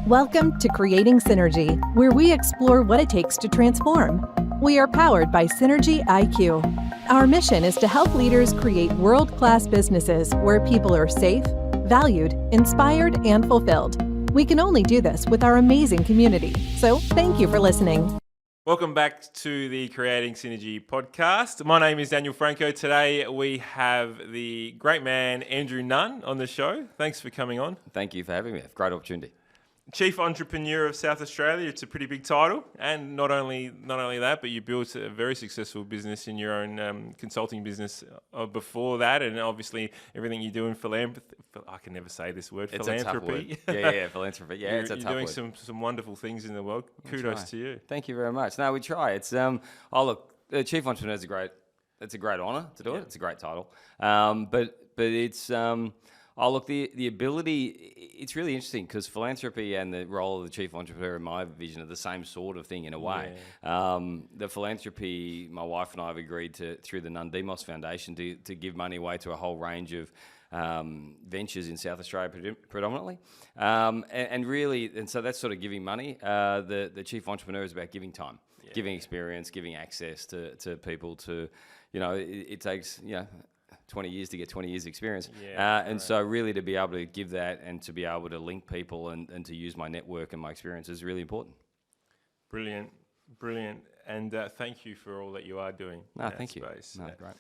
Welcome to Creating Synergy, where we explore what it takes to transform. We are powered by SynergyIQ. Our mission is to help leaders create world-class businesses where people are safe, valued, inspired, and fulfilled. We can only do this with our amazing community. So thank you for listening. Welcome back to the Creating Synergy podcast. My name is Daniel Franco. Today we have the great man Andrew Nunn on the show. Thanks for coming on. Thank you for having me. Great opportunity. Chief Entrepreneur of South Australia. It's a pretty big title, and not only that, but you built a very successful business in your own consulting business before that, and obviously everything you do in philanthropy. I can never say this word. It's philanthropy. A tough word. Yeah, philanthropy. Yeah, it's a tough word. You're doing some wonderful things in the world. Kudos to you. Thank you very much. No, we try. It's Chief Entrepreneur is a great honour to do it. It's a great title. But it's the ability, it's really interesting because philanthropy and the role of the chief entrepreneur in my vision are the same sort of thing in a way. Yeah. The philanthropy, my wife and I have agreed to, through the Nunn Foundation, to give money away to a whole range of ventures in South Australia predominantly. And so that's sort of giving money. The chief entrepreneur is about giving time, giving experience, giving access to people to, it takes, 20 years to get 20 years experience. So really to be able to give that and to be able to link people and to use my network and my experience is really important. Brilliant. And thank you for all that you are doing. No, thank you. No, great.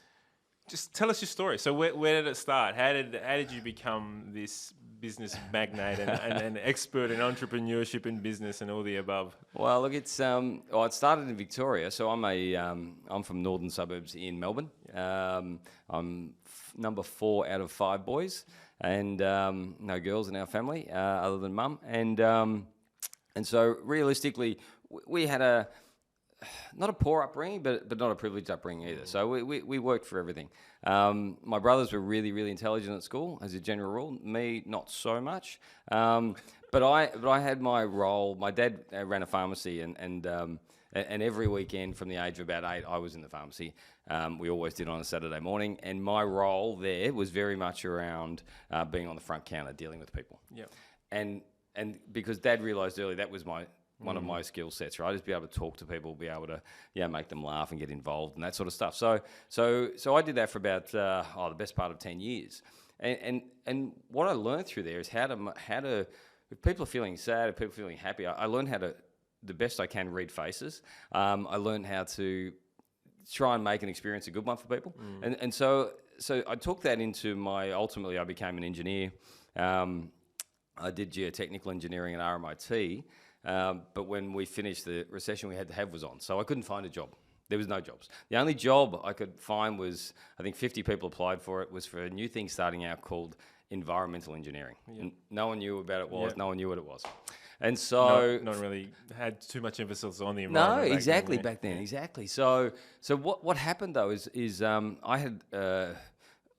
Just tell us your story. So where did it start? How did you become this business magnate and an expert in entrepreneurship and business and all the above? Well, look, it started in Victoria. So I'm from northern suburbs in Melbourne. I'm number 4 out of 5 boys, and no girls in our family other than mum. And so realistically, we had not a poor upbringing, but not a privileged upbringing either. So we worked for everything. My brothers were really, really intelligent at school, as a general rule. Me, not so much. But I had my role. My dad ran a pharmacy, and every weekend from the age of about 8, I was in the pharmacy. We always did on a Saturday morning, and my role there was very much around being on the front counter, dealing with people. Yeah. And because Dad realised early that was one of my skill sets, right? Just be able to talk to people, be able to make them laugh and get involved and that sort of stuff. So I did that for about the best part of 10 years. And what I learned through there is how to if people are feeling sad, if people are feeling happy, I learned how to, the best I can, read faces. I learned how to try and make an experience a good one for people. And so I took that into ultimately I became an engineer. I did geotechnical engineering at RMIT. But when we finished, the recession we had to have was on. So I couldn't find a job. There was no jobs. The only job I could find was, I think 50 people applied for it, was for a new thing starting out called environmental engineering. And no one knew about it. No one knew what it was. And so... Not really had too much emphasis on the environment. No, exactly, back then, exactly. So what happened though is I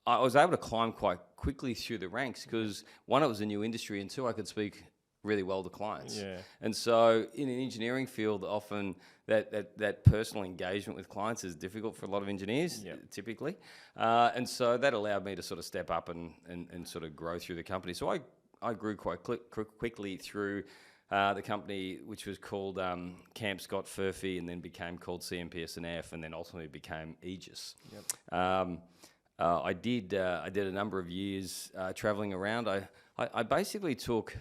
was able to climb quite quickly through the ranks because, one, it was a new industry, and 2, I could speak really well to clients. Yeah. And so in an engineering field, often that personal engagement with clients is difficult for a lot of engineers, typically. And so that allowed me to sort of step up and sort of grow through the company. So I grew quite quickly through the company, which was called Camp Scott Furphy, and then became called CMPS&F, and then ultimately became Aegis. Yep. I did a number of years traveling around. I basically took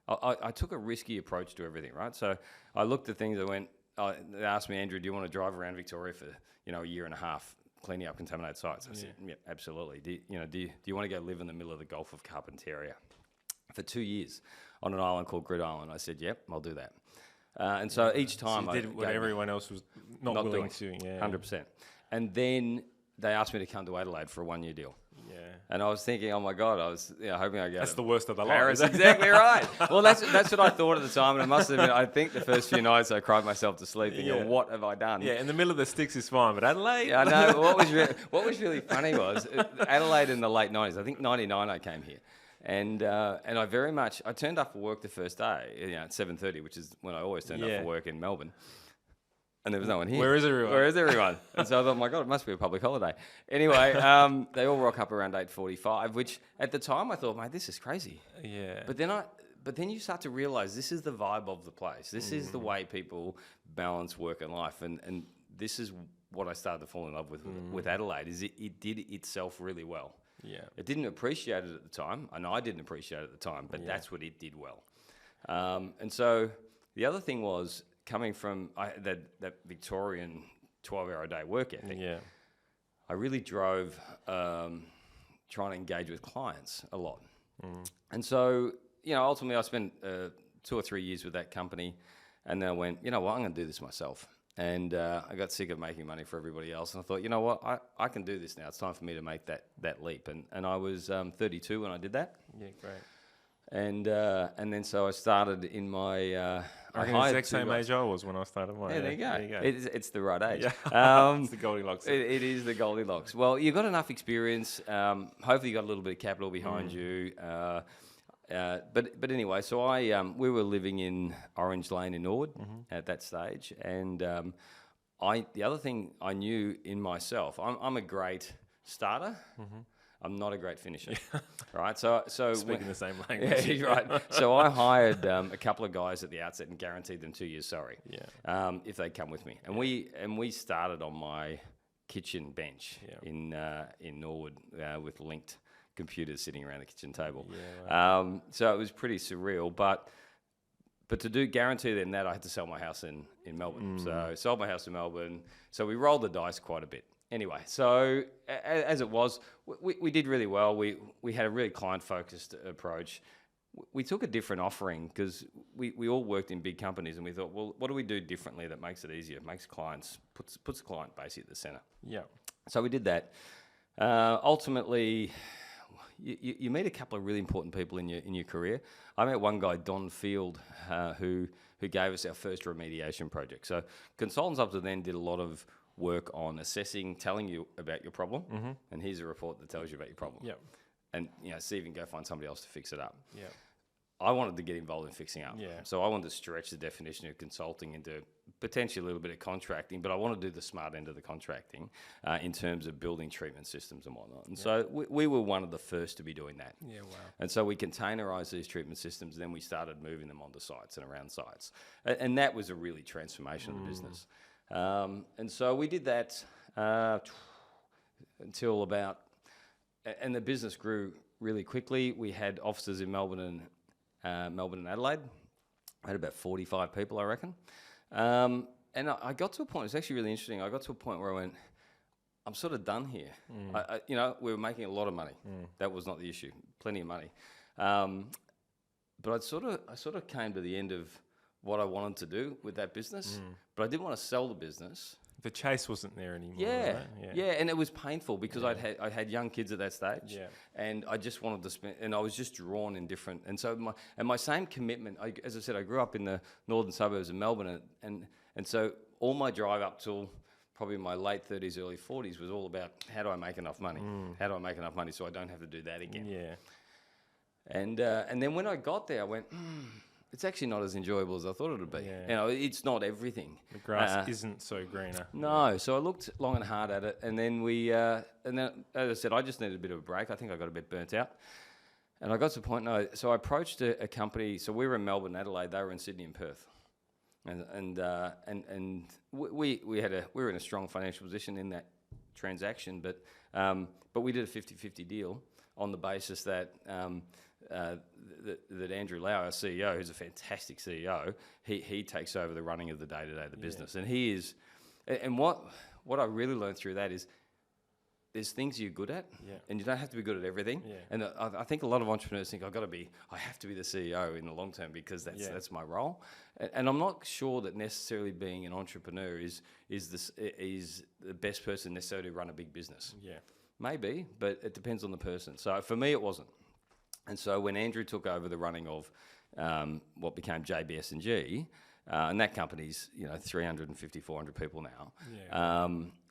a risky approach to everything, right? So I looked at things. They asked me, Andrew, do you want to drive around Victoria for a year and a half cleaning up contaminated sites? I said, yeah, absolutely. Do you want to go live in the middle of the Gulf of Carpentaria for 2 years on an island called Grid Island? I said, yep, I'll do that. And so each time so you did what everyone else was not willing to. Yeah, 100%. And then they asked me to come to Adelaide for a 1-year deal. Yeah. And I was thinking, oh my God, I was hoping I'd go That's the worst of the lot. Paris. Exactly right. Well, that's what I thought at the time, and I must admit, I think the first few nights I cried myself to sleep thinking, what have I done? Yeah, in the middle of the sticks is fine, but Adelaide? Yeah, I know. What was really funny was Adelaide in the late 90s. I think 99 I came here. And I turned up for work the first day, at 7:30, which is when I always turned up for work in Melbourne. And there was no one here. Where is everyone? And so I thought, my God, it must be a public holiday. Anyway, they all rock up around 8:45, which at the time I thought, mate, this is crazy. Yeah. But then but then you start to realize this is the vibe of the place. This is the way people balance work and life. And this is what I started to fall in love with Adelaide, is it did itself really well. Yeah. It didn't appreciate it at the time, and I didn't appreciate it at the time, but that's what it did well. And so the other thing was, coming from that Victorian 12-hour-a-day work ethic, I really drove trying to engage with clients a lot. And so, ultimately I spent 2 or 3 years with that company, and then I went, you know what, I'm going to do this myself. And I got sick of making money for everybody else, and I thought, you know what, I can do this now. It's time for me to make that leap. And I was 32 when I did that. Yeah, great. And then so I started in my... I think the exact same age I was when I started mine. Yeah, there you go. There you go. It's the right age. Yeah. It's the Goldilocks. It is the Goldilocks. Well, you've got enough experience. Hopefully you got a little bit of capital behind you. But anyway, so we were living in Orange Lane in Norwood at that stage, and the other thing I knew in myself, I'm a great starter. I'm not a great finisher, right? So Speaking the same language. Yeah, right. So I hired a couple of guys at the outset and guaranteed them 2 years' salary, if they'd come with me. And we started on my kitchen bench in Norwood with linked computers sitting around the kitchen table. Yeah, right. So it was pretty surreal, but to guarantee them that, I had to sell my house in Melbourne. So I sold my house in Melbourne. So we rolled the dice quite a bit. Anyway, so as it was, we did really well. We had a really client-focused approach. We took a different offering because we all worked in big companies, and we thought, well, what do we do differently that makes it easier, makes clients, puts the client basically at the center. Yeah. So we did that. Ultimately, you meet a couple of really important people in your career. I met one guy, Don Field, who gave us our first remediation project. So consultants up to then did a lot of work on assessing, telling you about your problem, and here's a report that tells you about your problem. Yeah. And see if you can go find somebody else to fix it up. Yeah. I wanted to get involved in fixing up. Yeah. So I wanted to stretch the definition of consulting into potentially a little bit of contracting, but I want to do the smart end of the contracting in terms of building treatment systems and whatnot. And so we were one of the first to be doing that. Yeah, wow. And so we containerized these treatment systems, and then we started moving them onto sites and around sites. And that was a really transformation of the business. And so we did that until about, and the business grew really quickly. We had offices in Melbourne and Adelaide. I had about 45 people, I reckon. And I got to a point, it's actually really interesting, I got to a point where I went, I'm sort of done here. We were making a lot of money. That was not the issue, plenty of money. But I sort of came to the end of what I wanted to do with that business, but I didn't want to sell the business. The chase wasn't there anymore. Yeah, right? yeah, and it was painful because I had young kids at that stage, and I just wanted to spend, and I was just drawn in different, and so my same commitment. As I said, I grew up in the northern suburbs of Melbourne, and so all my drive up till probably my late 30s, early 40s was all about how do I make enough money? How do I make enough money so I don't have to do that again? Yeah. And then when I got there, I went, it's actually not as enjoyable as I thought it would be. Yeah. It's not everything. The grass isn't so greener. No, so I looked long and hard at it, and then as I said, I just needed a bit of a break. I think I got a bit burnt out, and I got to the point. So I approached a company. So we were in Melbourne, Adelaide. They were in Sydney and Perth, and we were in a strong financial position in that transaction, but we did a 50-50 deal on the basis that. That Andrew Lau, our CEO, who's a fantastic CEO, he takes over the running of the day-to-day of the business. And he is, and what I really learned through that is there's things you're good at, and you don't have to be good at everything. Yeah. And I think a lot of entrepreneurs think I have to be the CEO in the long term because that's my role. And I'm not sure that necessarily being an entrepreneur is the best person necessarily to run a big business. Yeah, maybe, but it depends on the person. So for me, it wasn't. And so when Andrew took over the running of what became JBS&G, and that company's 350, 400 people now,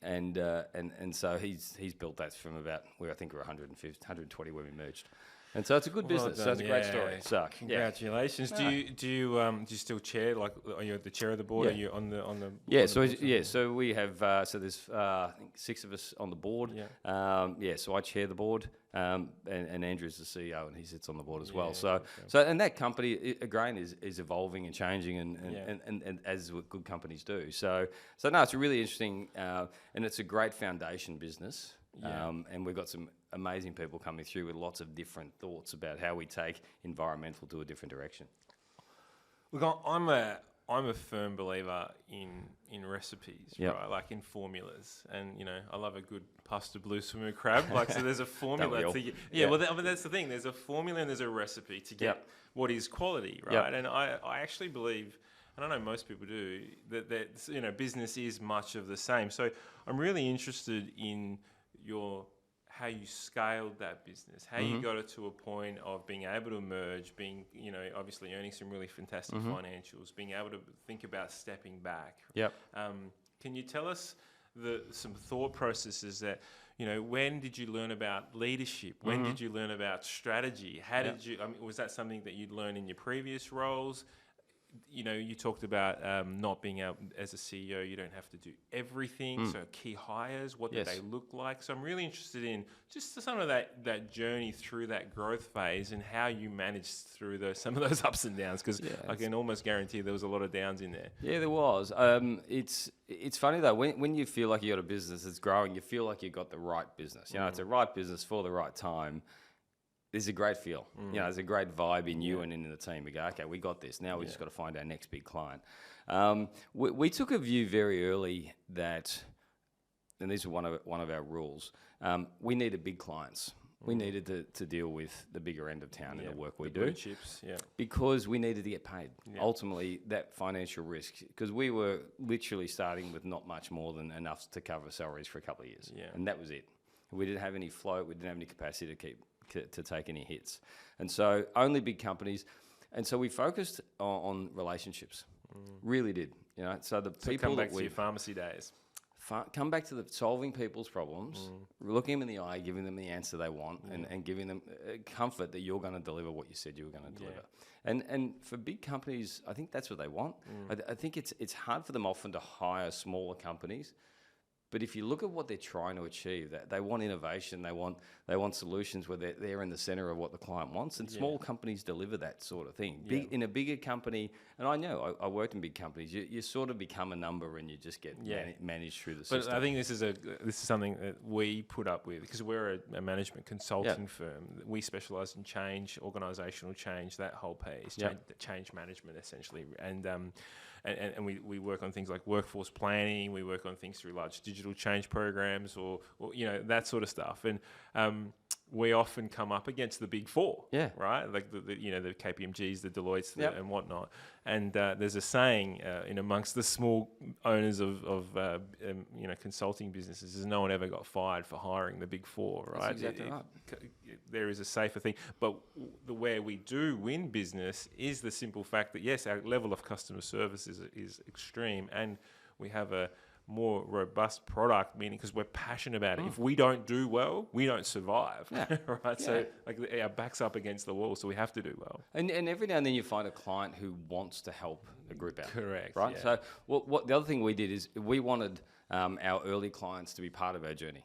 and so he's built that from about where I think we're 150, 120 when we merged. And so it's a good business. So it's a great story. Yeah. So Congratulations. Yeah. Do you still chair? Like, are you the chair of the board? Yeah. Are you on the? Yeah, on the so board? so we have there's I think 6 of us on the board. Yeah. So I chair the board, and Andrew's the CEO, and he sits on the board as well. Yeah, So and that company again is evolving and changing, and as good companies do. So no, it's a really interesting, and it's a great foundation business. Yeah. And we've got some amazing people coming through with lots of different thoughts about how we take environmental to a different direction. Look, I'm a firm believer in recipes, Yep. right? Like in formulas, and I love a good pasta blue swimmer crab. Like, so there's a formula Don't we to get. all? Yeah, Yeah. well, I mean, that's the thing. There's a formula and there's a recipe to get Yep. what is quality, right? Yep. And I actually believe, and I know most people do, that business is much of the same. So I'm really interested in how you scaled that business, how you got it to a point of being able to merge, being, obviously earning some really fantastic financials, being able to think about stepping back. Yep. Can you tell us some thought processes that, when did you learn about leadership? When did you learn about strategy? How did you, was that something that you'd learned in your previous roles? You talked about not being able, as a CEO, you don't have to do everything. So key hires, what did they look like? So I'm really interested in just some of that journey through that growth phase and how you managed through some of those ups and downs, because I can almost guarantee there was a lot of downs in there. Yeah, there was. It's funny though, when you feel like you got a business that's growing, you feel like you got the right business. It's the right business for the right time. There's a great feel. There's a great vibe in you and in the team. We go, okay, we got this. Now we just got to find our next big client. We took a view very early that, and these were one of our rules, we needed big clients. We needed to deal with the bigger end of town in the work we do. Blue chips, Because we needed to get paid. Ultimately, that financial risk, because we were literally starting with not much more than enough to cover salaries for a couple of years. And that was it. We didn't have any float. We didn't have any capacity to take any hits. And so only big companies. And so we focused on relationships. Really did. So the people come back that to your pharmacy days. come back to the solving people's problems, looking them in the eye, giving them the answer they want, and giving them comfort that you're going to deliver what you said you were going to deliver. And for big companies, I think that's what they want. I think it's hard for them often to hire smaller companies. But if you look at what they're trying to achieve, that they want innovation, they want solutions where they're in the center of what the client wants, and small companies deliver that sort of thing. In a bigger company, and I know I worked in big companies, you sort of become a number and you just get managed through the system. But I think this is something that we put up with, because we're a management consulting firm. We specialise in change, organisational change, that whole piece, change management essentially, and we work on things like workforce planning. We work on things through large digital change programs, or that sort of stuff. And we often come up against the big four, right? Like the KPMGs, the Deloittes, and whatnot. And there's a saying in amongst the small owners of consulting businesses is no one ever got fired for hiring the big four, right? That's exactly right. There is a safer thing, but where we do win business is the simple fact that yes, our level of customer service is extreme, and we have a more robust product, meaning because we're passionate about it. If we don't do well, we don't survive, right? So our back's up against the wall, so we have to do well. And every now and then you find a client who wants to help a group out. Correct. Right. Yeah. So what the other thing we did is we wanted our early clients to be part of our journey.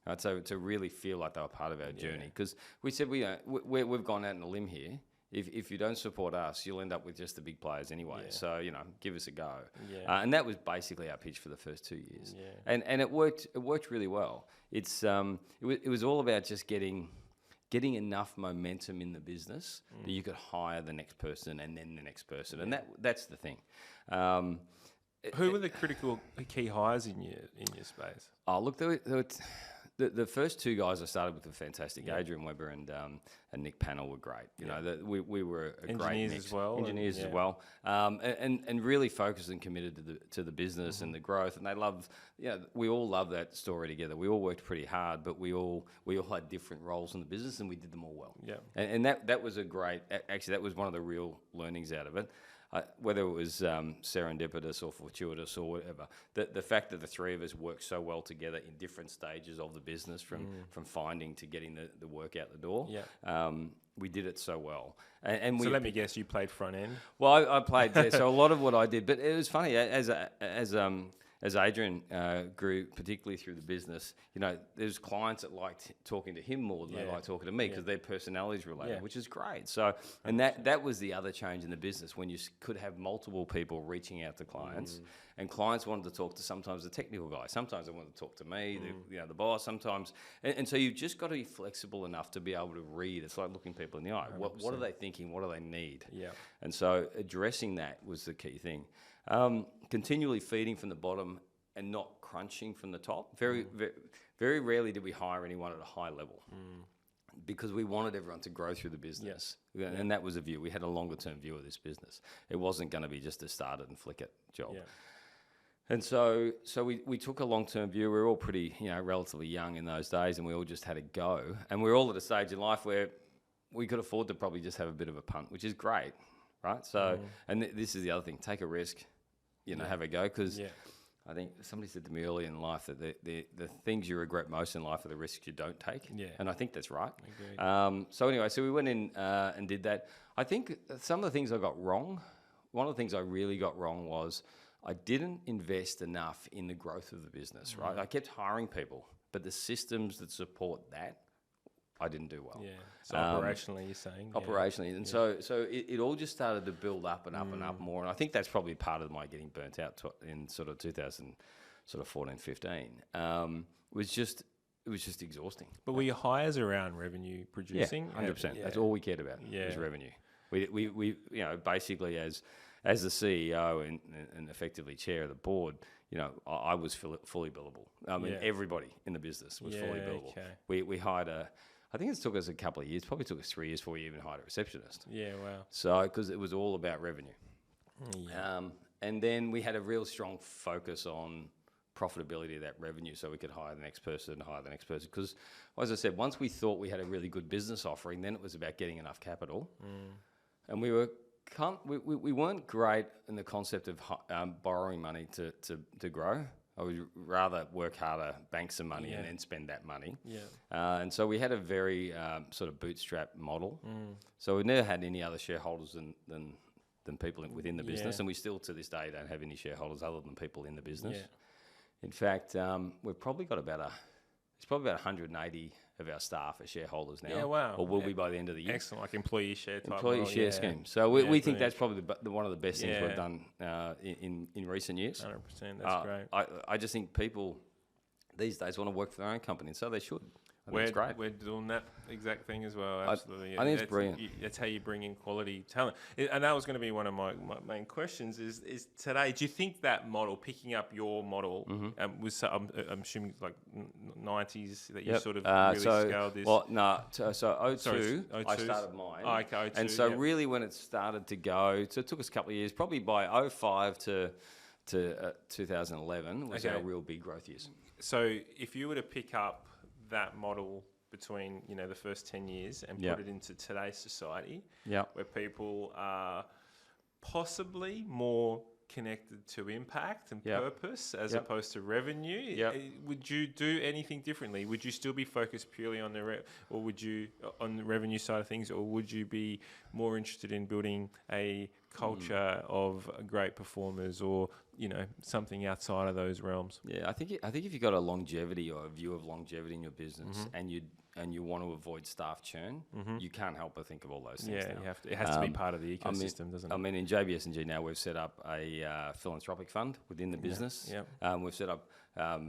Right. So to really feel like they were part of our journey, because we said we've gone out on a limb here. If you don't support us, you'll end up with just the big players anyway. So give us a go. And that was basically our pitch for the first 2 years. And it worked. It worked really well. It was all about just getting enough momentum in the business that you could hire the next person and then the next person. And that's the thing. Who were the critical key hires in your space? Oh, look, the first two guys I started with were fantastic. Adrian Weber and Nick Pannell were great. We were a great mix. Engineers as well, and really focused and committed to the business and the growth. And they love, we all love that story together. We all worked pretty hard, but we all had different roles in the business, and we did them all well. And that was a great. Actually, that was one of the real learnings out of it. whether it was serendipitous or fortuitous or whatever, the fact that the three of us worked so well together in different stages of the business, from finding to getting the work out the door, we did it so well. And so let me guess, you played front end? Well, I played there, so a lot of what I did, but it was funny, as Adrian grew, particularly through the business, there's clients that liked talking to him more than they like talking to me, because their personalities related, which is great. So, and that was the other change in the business, when you could have multiple people reaching out to clients, and clients wanted to talk to sometimes the technical guy, sometimes they wanted to talk to me, the boss, sometimes, and so you've just got to be flexible enough to be able to read. It's like looking people in the eye. What are they thinking? What do they need? Yeah. And so addressing that was the key thing. Continually feeding from the bottom and not crunching from the top. Very rarely did we hire anyone at a high level, because we wanted everyone to grow through the business. Yes. And that was a view. We had a longer term view of this business. It wasn't going to be just a start it and flick it job. Yeah. And so we took a long term view. We were all pretty, relatively young in those days, and we all just had a go. And we were all at a stage in life where we could afford to probably just have a bit of a punt, which is great. Right, so and this is the other thing: take a risk, have a go. Because I think somebody said to me early in life that the things you regret most in life are the risks you don't take. Yeah, and I think that's right. So anyway, so we went in and did that. I think some of the things I got wrong. One of the things I really got wrong was I didn't invest enough in the growth of the business. Right, I kept hiring people, but the systems that support that, I didn't do well. Yeah. So operationally, you're saying? Operationally. And so it all just started to build up and up and up more. And I think that's probably part of my getting burnt out in sort of 2014, 15. It was just exhausting. But were your hires around revenue producing? Yeah, 100%. Yeah. That's all we cared about was revenue. We basically as the CEO and effectively chair of the board, I was fully billable. I mean, everybody in the business was fully billable. Okay. We hired I think it took us a couple of years, probably took us 3 years before we even hired a receptionist. Yeah, wow. So, because it was all about revenue. Yeah. And then we had a real strong focus on profitability of that revenue, so we could hire the next person. Because, as I said, once we thought we had a really good business offering, then it was about getting enough capital. And we weren't great in the concept of borrowing money to grow. I would rather work harder, bank some money, and then spend that money. Yeah. And so we had a very sort of bootstrap model. So we never had any other shareholders than people within the business, and we still to this day don't have any shareholders other than people in the business. Yeah. In fact, we've probably got about 180 of our staff are shareholders now. Yeah, wow. Or will be by the end of the year. Excellent, like employee share type. Employee share scheme. So we think that's probably one of the best things we've done in recent years. 100%, that's great. I just think people these days want to work for their own company, and so they should. I think it's great. We're doing that exact thing as well, absolutely. I think it's brilliant. That's how you bring in quality talent. And that was going to be one of my main questions is today, do you think that model, picking up your model, was, I'm assuming like 90s that you sort of really scaled this? Well, no, so 02, I started mine. Oh, okay, 02, and so really when it started to go, so it took us a couple of years, probably by 05 to 2011 was our real big growth years. So if you were to pick up that model between the first 10 years and put it into today's society, where people are possibly more connected to impact and purpose as opposed to revenue, would you do anything differently? Would you still be focused purely on or would you on the revenue side of things, or would you be more interested in building a culture of great performers, or something outside of those realms? Yeah, I think if you've got a longevity or a view of longevity in your business, and you want to avoid staff churn, you can't help but think of all those things. Yeah, you have to. It has to be part of the ecosystem, doesn't it? I mean, in JBS&G now we've set up a philanthropic fund within the business. Yeah. We've set up. I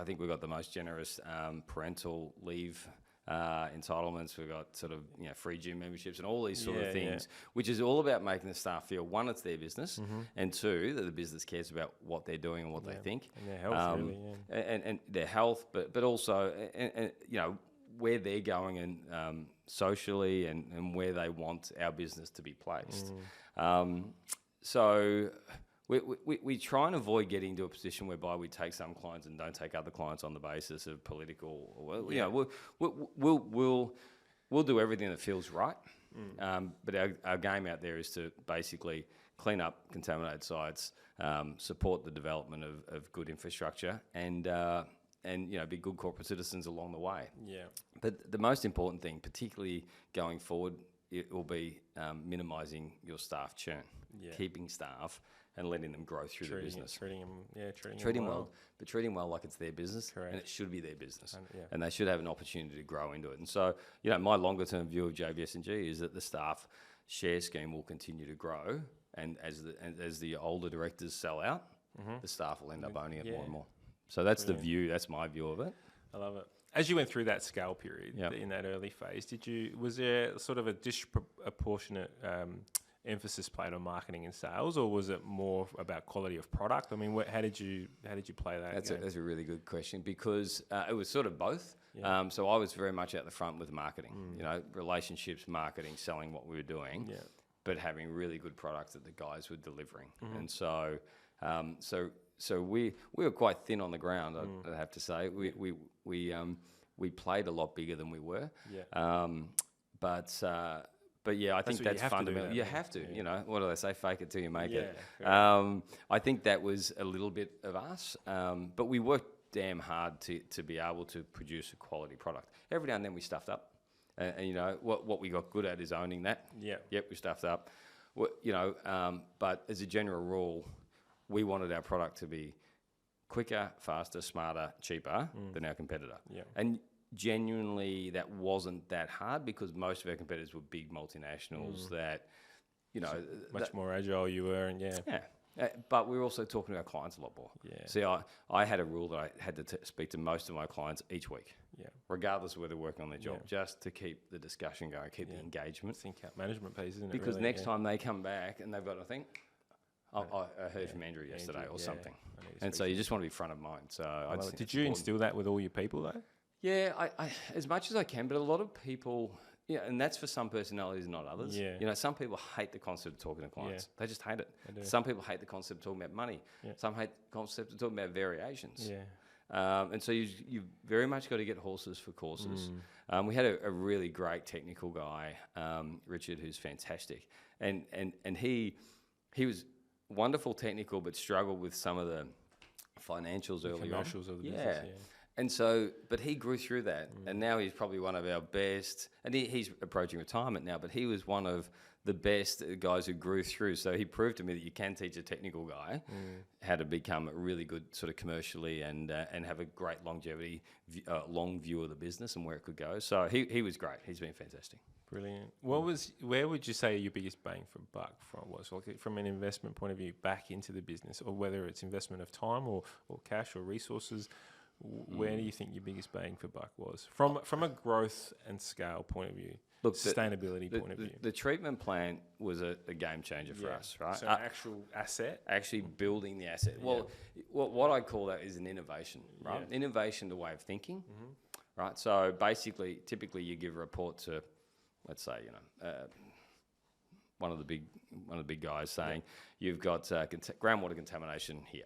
think we've got the most generous parental leave entitlements. We've got sort of free gym memberships and all these sort of things, which is all about making the staff feel, one, it's their business, and two, that the business cares about what they're doing and what they think, and their health, really, and their health, but also and where they're going and socially and where they want our business to be placed. So we try and avoid getting to a position whereby we take some clients and don't take other clients on the basis of political. We'll do everything that feels right. But our game out there is to basically clean up contaminated sites, support the development of good infrastructure, and be good corporate citizens along the way. Yeah. But the most important thing, particularly going forward, it will be minimising your staff churn, keeping staff and letting them grow through the business. Treating them well. But treating well like it's their business, Correct. and it should be their business, Yeah. and they should have an opportunity to grow into it. And so, my longer term view of JBS&G is that the staff share scheme will continue to grow, and as the older directors sell out, the staff will end up owning it more and more. So that's the view. That's my view of it. I love it. As you went through that scale period in that early phase, was there sort of a disproportionate emphasis played on marketing and sales, or was it more about quality of product? I mean, how did you play that? That's a really good question, because it was sort of both. Yeah. So I was very much out the front with marketing, relationships, marketing, selling what we were doing, but having really good products that the guys were delivering. And so we were quite thin on the ground. I have to say, we played a lot bigger than we were. Yeah. But yeah, I think that's fundamental. You have to, what do they say? Fake it till you make it. I think that was a little bit of us, but we worked damn hard to be able to produce a quality product. Every now and then we stuffed up, and what we got good at is owning that. Yep, we stuffed up. But as a general rule, we wanted our product to be quicker, faster, smarter, cheaper than our competitor. And genuinely, that wasn't that hard, because most of our competitors were big multinationals that, much more agile you were, and but we were also talking to our clients a lot more. See, I had a rule that I had to speak to most of my clients each week, regardless of whether they're working on their job, just to keep the discussion going, keep the engagement. Think out management piece, isn't it? Because really? next time they come back and they've got to think, I heard from Andrew yesterday or something. And so you just want to be front of mind. So did you instill that with all your people though? Yeah, I as much as I can, but a lot of people, and that's for some personalities, not others. Some people hate the concept of talking to clients. They just hate it. Some people hate the concept of talking about money. Some hate the concept of talking about variations. And so you very much got to get horses for courses. We had a really great technical guy, Richard, who's fantastic. And he was wonderful technical, but struggled with some of the financials early on. Commercials of the business, And so, but he grew through that, and now he's probably one of our best, and he's approaching retirement now, but he was one of the best guys who grew through. So he proved to me that you can teach a technical guy how to become really good sort of commercially and have a great longevity, long view of the business and where it could go. So he was great. He's been fantastic. Brilliant. Where would you say your biggest bang for buck was? Like from an investment point of view, back into the business, or whether it's investment of time or cash or resources? Where do you think your biggest bang for buck was from a growth and scale point of view? Look, sustainability point of view. The treatment plant was a game changer for us, right? So actual asset, actually building the asset. Well, what I call that is an innovation, right? Innovation, the way of thinking, right? So basically, typically, you give a report to, let's say, one of the big guys saying you've got groundwater contamination here.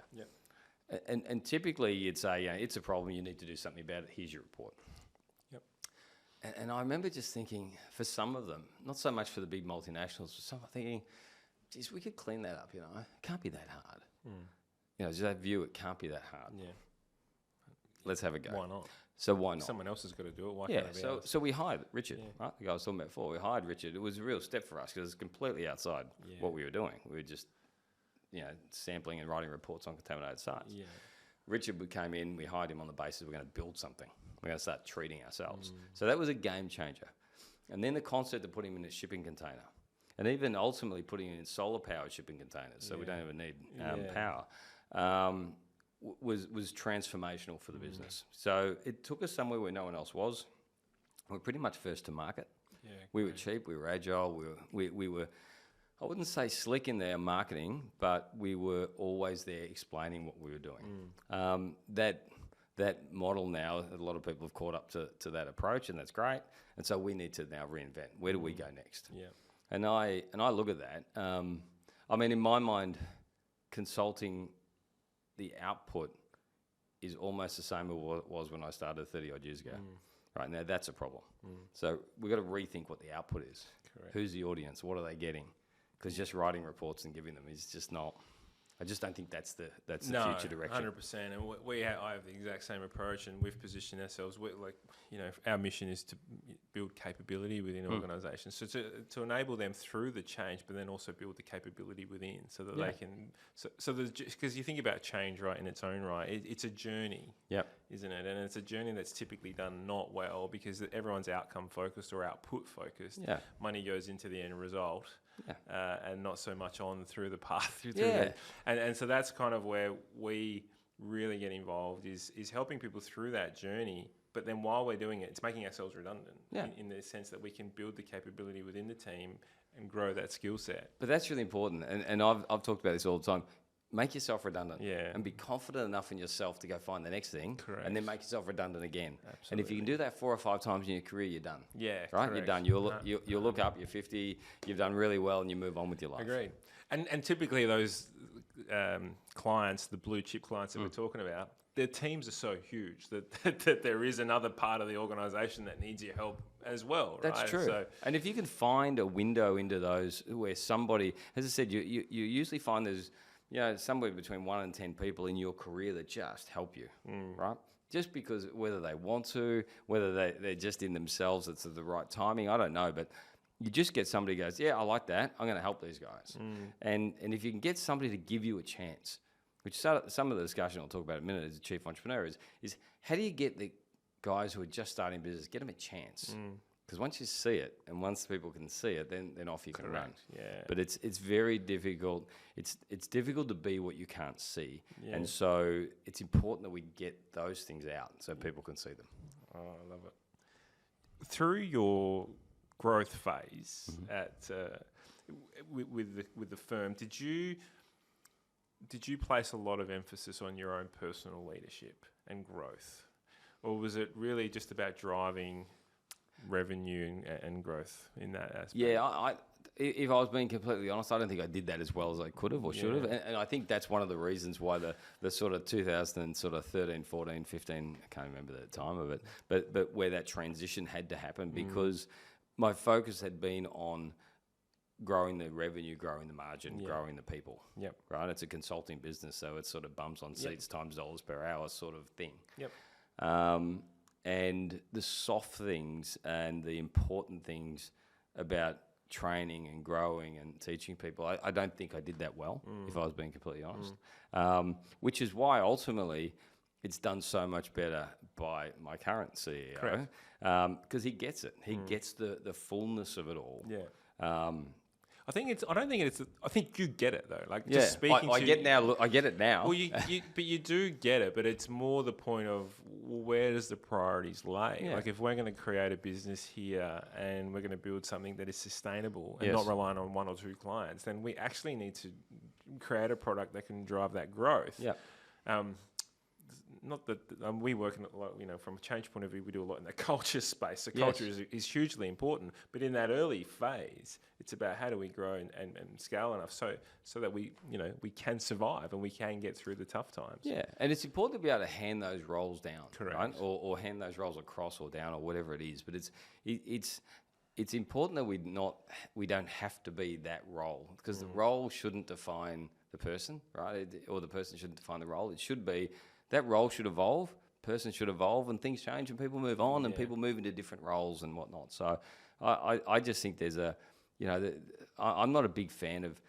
And typically you'd say, it's a problem, you need to do something about it, here's your report. And I remember just thinking, for some of them, not so much for the big multinationals, but some thinking, geez, we could clean that up, it can't be that hard. Just that view, it can't be that hard. Let's have a go. Why not? So why not? Someone else has got to do it, why can't it be ours? So we hired Richard, right? The guy I was talking about before, we hired Richard. It was a real step for us, because it's completely outside what we were doing. We were just sampling and writing reports on contaminated sites. Richard came in, we hired him on the basis we're going to build something. We're going to start treating ourselves. So that was a game changer. And then the concept of putting him in a shipping container, and even ultimately putting him in solar-powered shipping containers, so we don't even need power, was transformational for the business. So it took us somewhere where no one else was. We were pretty much first to market. We were cheap, we were agile, we were I wouldn't say slick in their marketing, but we were always there explaining what we were doing. That model now, a lot of people have caught up to that approach, and that's great. And so we need to now reinvent. Where do we go next? And I look at that. In my mind, consulting, the output is almost the same as what it was when I started 30 odd years ago. Right now, that's a problem. So we've got to rethink what the output is. Correct. Who's the audience? What are they getting? Because just writing reports and giving them is just not. I just don't think that's the future direction. 100%. And I have the exact same approach, and we've positioned ourselves. Our mission is to build capability within organisations, so to enable them through the change, but then also build the capability within, so that they can. Because you think about change, right, in its own right, it's a journey, isn't it? And it's a journey that's typically done not well because everyone's outcome focused or output focused. Yeah. Money goes into the end result. And not so much on through the path. And so that's kind of where we really get involved is helping people through that journey. But then while we're doing it, it's making ourselves redundant in the sense that we can build the capability within the team and grow that skill set. But that's really important. And I've talked about this all the time. Make yourself redundant and be confident enough in yourself to go find the next thing. Correct. And then make yourself redundant again. Absolutely. And if you can do that 4 or 5 times in your career, you're done. Yeah, right? Correct. You're done. You'll look up, you're 50, you've done really well, and you move on with your life. Agreed. And typically those clients, the blue chip clients that we're talking about, their teams are so huge that there is another part of the organisation that needs your help as well. That's right? true. So, and if you can find a window into those where somebody, as I said, you usually find there's somewhere between 1 and 10 people in your career that just help you, right? Just because whether they want to, whether they're just in themselves, it's the right timing, I don't know. But you just get somebody who goes, I like that, I'm going to help these guys. And if you can get somebody to give you a chance, which some of the discussion I'll talk about in a minute as a chief entrepreneur is how do you get the guys who are just starting business, get them a chance? Because once you see it, and once people can see it, then off you can run. Yeah. But it's very difficult. It's difficult to be what you can't see, and so it's important that we get those things out so people can see them. Oh, I love it. Through your growth phase at with the firm, did you place a lot of emphasis on your own personal leadership and growth, or was it really just about driving revenue and growth in that aspect? Yeah, if I was being completely honest, I don't think I did that as well as I could have or should have. And I think that's one of the reasons why the sort of 2013, 14, 15, I can't remember the time of it, but where that transition had to happen because my focus had been on growing the revenue, growing the margin, growing the people. Yep. Right? It's a consulting business, so it's sort of bums on seats times dollars per hour sort of thing. Yep. And the soft things and the important things about training and growing and teaching people, I don't think I did that well, if I was being completely honest. Which is why ultimately it's done so much better by my current CEO. Because he gets it. He gets the fullness of it all. Yeah. I think you get it though. Like just speaking. I get it now. Well, but you do get it. But it's more the point of where does the priorities lay? Yeah. Like if we're going to create a business here and we're going to build something that is sustainable and not relying on 1 or 2 clients, then we actually need to create a product that can drive that growth. Yeah. Not that we work in a lot, from a change point of view, we do a lot in the culture space. So culture is hugely important, but in that early phase, it's about how do we grow and scale enough so that we can survive and we can get through the tough times. Yeah, and it's important to be able to hand those roles down, right? Or hand those roles across or down or whatever it is. But it's important that we don't have to be that role because the role shouldn't define the person, right? Or the person shouldn't define the role. It should be. That role should evolve, person should evolve, and things change and people move on and people move into different roles and whatnot. So I just think there's I'm not a big fan of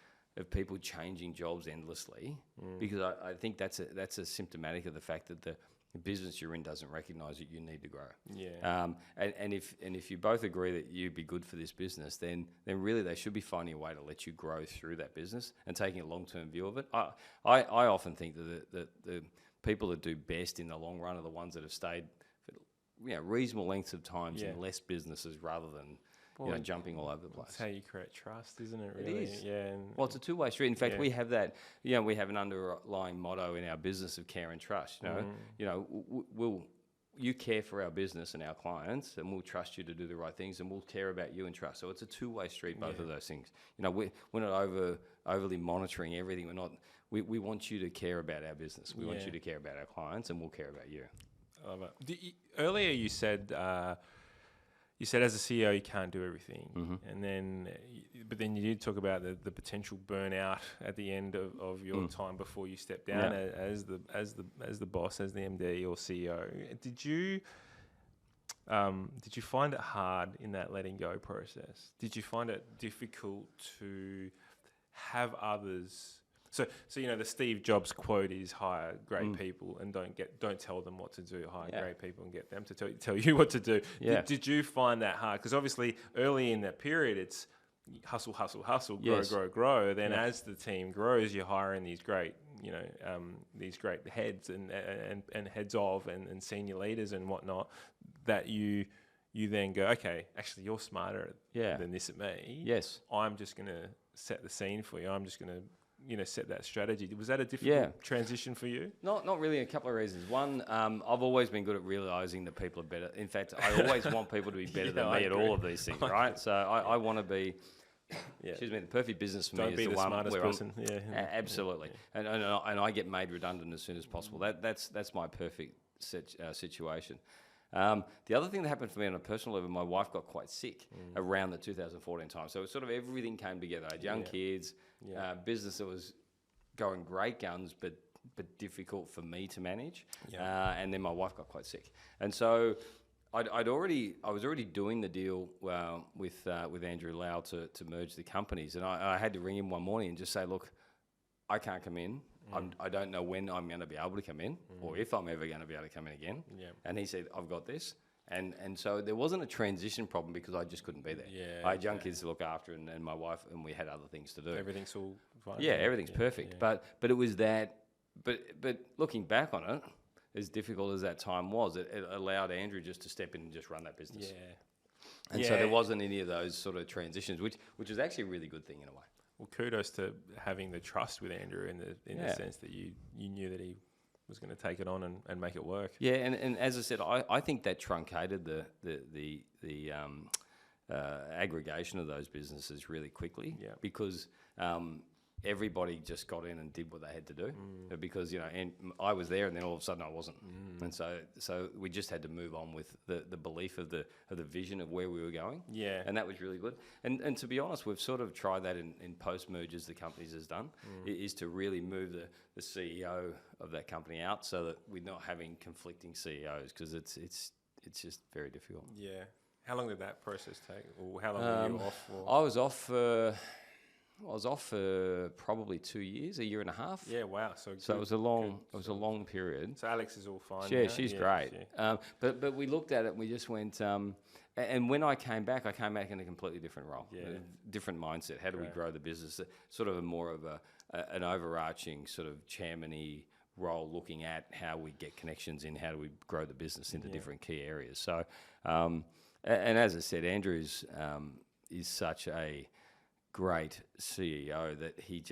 people changing jobs endlessly because I think that's a symptomatic of the fact that the business you're in doesn't recognise that you need to grow. Yeah. And if you both agree that you'd be good for this business, then really they should be finding a way to let you grow through that business and taking a long-term view of it. I often think that the people that do best in the long run are the ones that have stayed for reasonable lengths of times in less businesses rather than jumping all over the place. That's how you create trust, isn't it? Really? It is. Yeah. Well, it's a two-way street. In fact, we have that. We have an underlying motto in our business of care and trust. You care for our business and our clients, and we'll trust you to do the right things, and we'll care about you and trust. So it's a two-way street, both of those things. We're not overly monitoring everything. We're not. We want you to care about our business. We want you to care about our clients, and we'll care about you. I love it. Earlier you said you said as a CEO you can't do everything, and then but then you did talk about the potential burnout at the end of your time before you step down as the boss, as the MD or CEO. Did you find it hard in that letting go process? Did you find it difficult to have others? So the Steve Jobs quote is hire great people and don't tell them what to do. Hire great people and get them to tell you what to do. Yeah. Did you find that hard? Because obviously early in that period, it's hustle, grow. Then as the team grows, you're hiring these great, these great heads and heads of and senior leaders and whatnot that you then go, okay, actually you're smarter than this at me. Yes. I'm just going to set the scene for you. I'm just going to set that strategy. Was that a difficult transition for you? Not really. A couple of reasons. One, I've always been good at realising that people are better. In fact, I always want people to be better than me at all of these things, right? So I want to be, excuse me, the perfect business for me is the one smartest where person. Absolutely. And I get made redundant as soon as possible. That's my perfect situation. The other thing that happened for me on a personal level, my wife got quite sick around the 2014 time. So it sort of everything came together. I had young kids, business that was going great guns, but difficult for me to manage. And then my wife got quite sick. And so I was already doing the deal with Andrew Lau to merge the companies. And I had to ring him one morning and just say, look, I can't come in. I don't know when I'm going to be able to come in or if I'm ever going to be able to come in again. And he said, I've got this. And so there wasn't a transition problem because I just couldn't be there. I had young kids to look after and my wife, and we had other things to do. Everything's all fine. Yeah, everything's perfect. But it was that, but looking back on it, as difficult as that time was, it allowed Andrew just to step in and just run that business. And so there wasn't any of those sort of transitions, which is actually a really good thing in a way. Well, kudos to having the trust with Andrew in the sense that you knew that he was going to take it on and make it work. Yeah, and as I said, I think that truncated the aggregation of those businesses really quickly because everybody just got in and did what they had to do because and I was there and then all of a sudden I wasn't, and so we just had to move on with the belief of the vision of where we were going. And that was really good. And to be honest, we've sort of tried that in post mergers the companies has done is to really move the CEO of that company out so that we're not having conflicting CEOs because it's just very difficult. How long did that process take, or how long were you off for? I was off for probably 2 years, a year and a half. Yeah, wow. So it was a long period. So Alex is all fine. Yeah, she's great. But we looked at it and we just went. And when I came back in a completely different role, a different mindset. How do we grow the business? Sort of more of an overarching sort of chairman-y role, looking at how we get connections in, how do we grow the business into different key areas. So, and as I said, Andrew is such a great CEO that he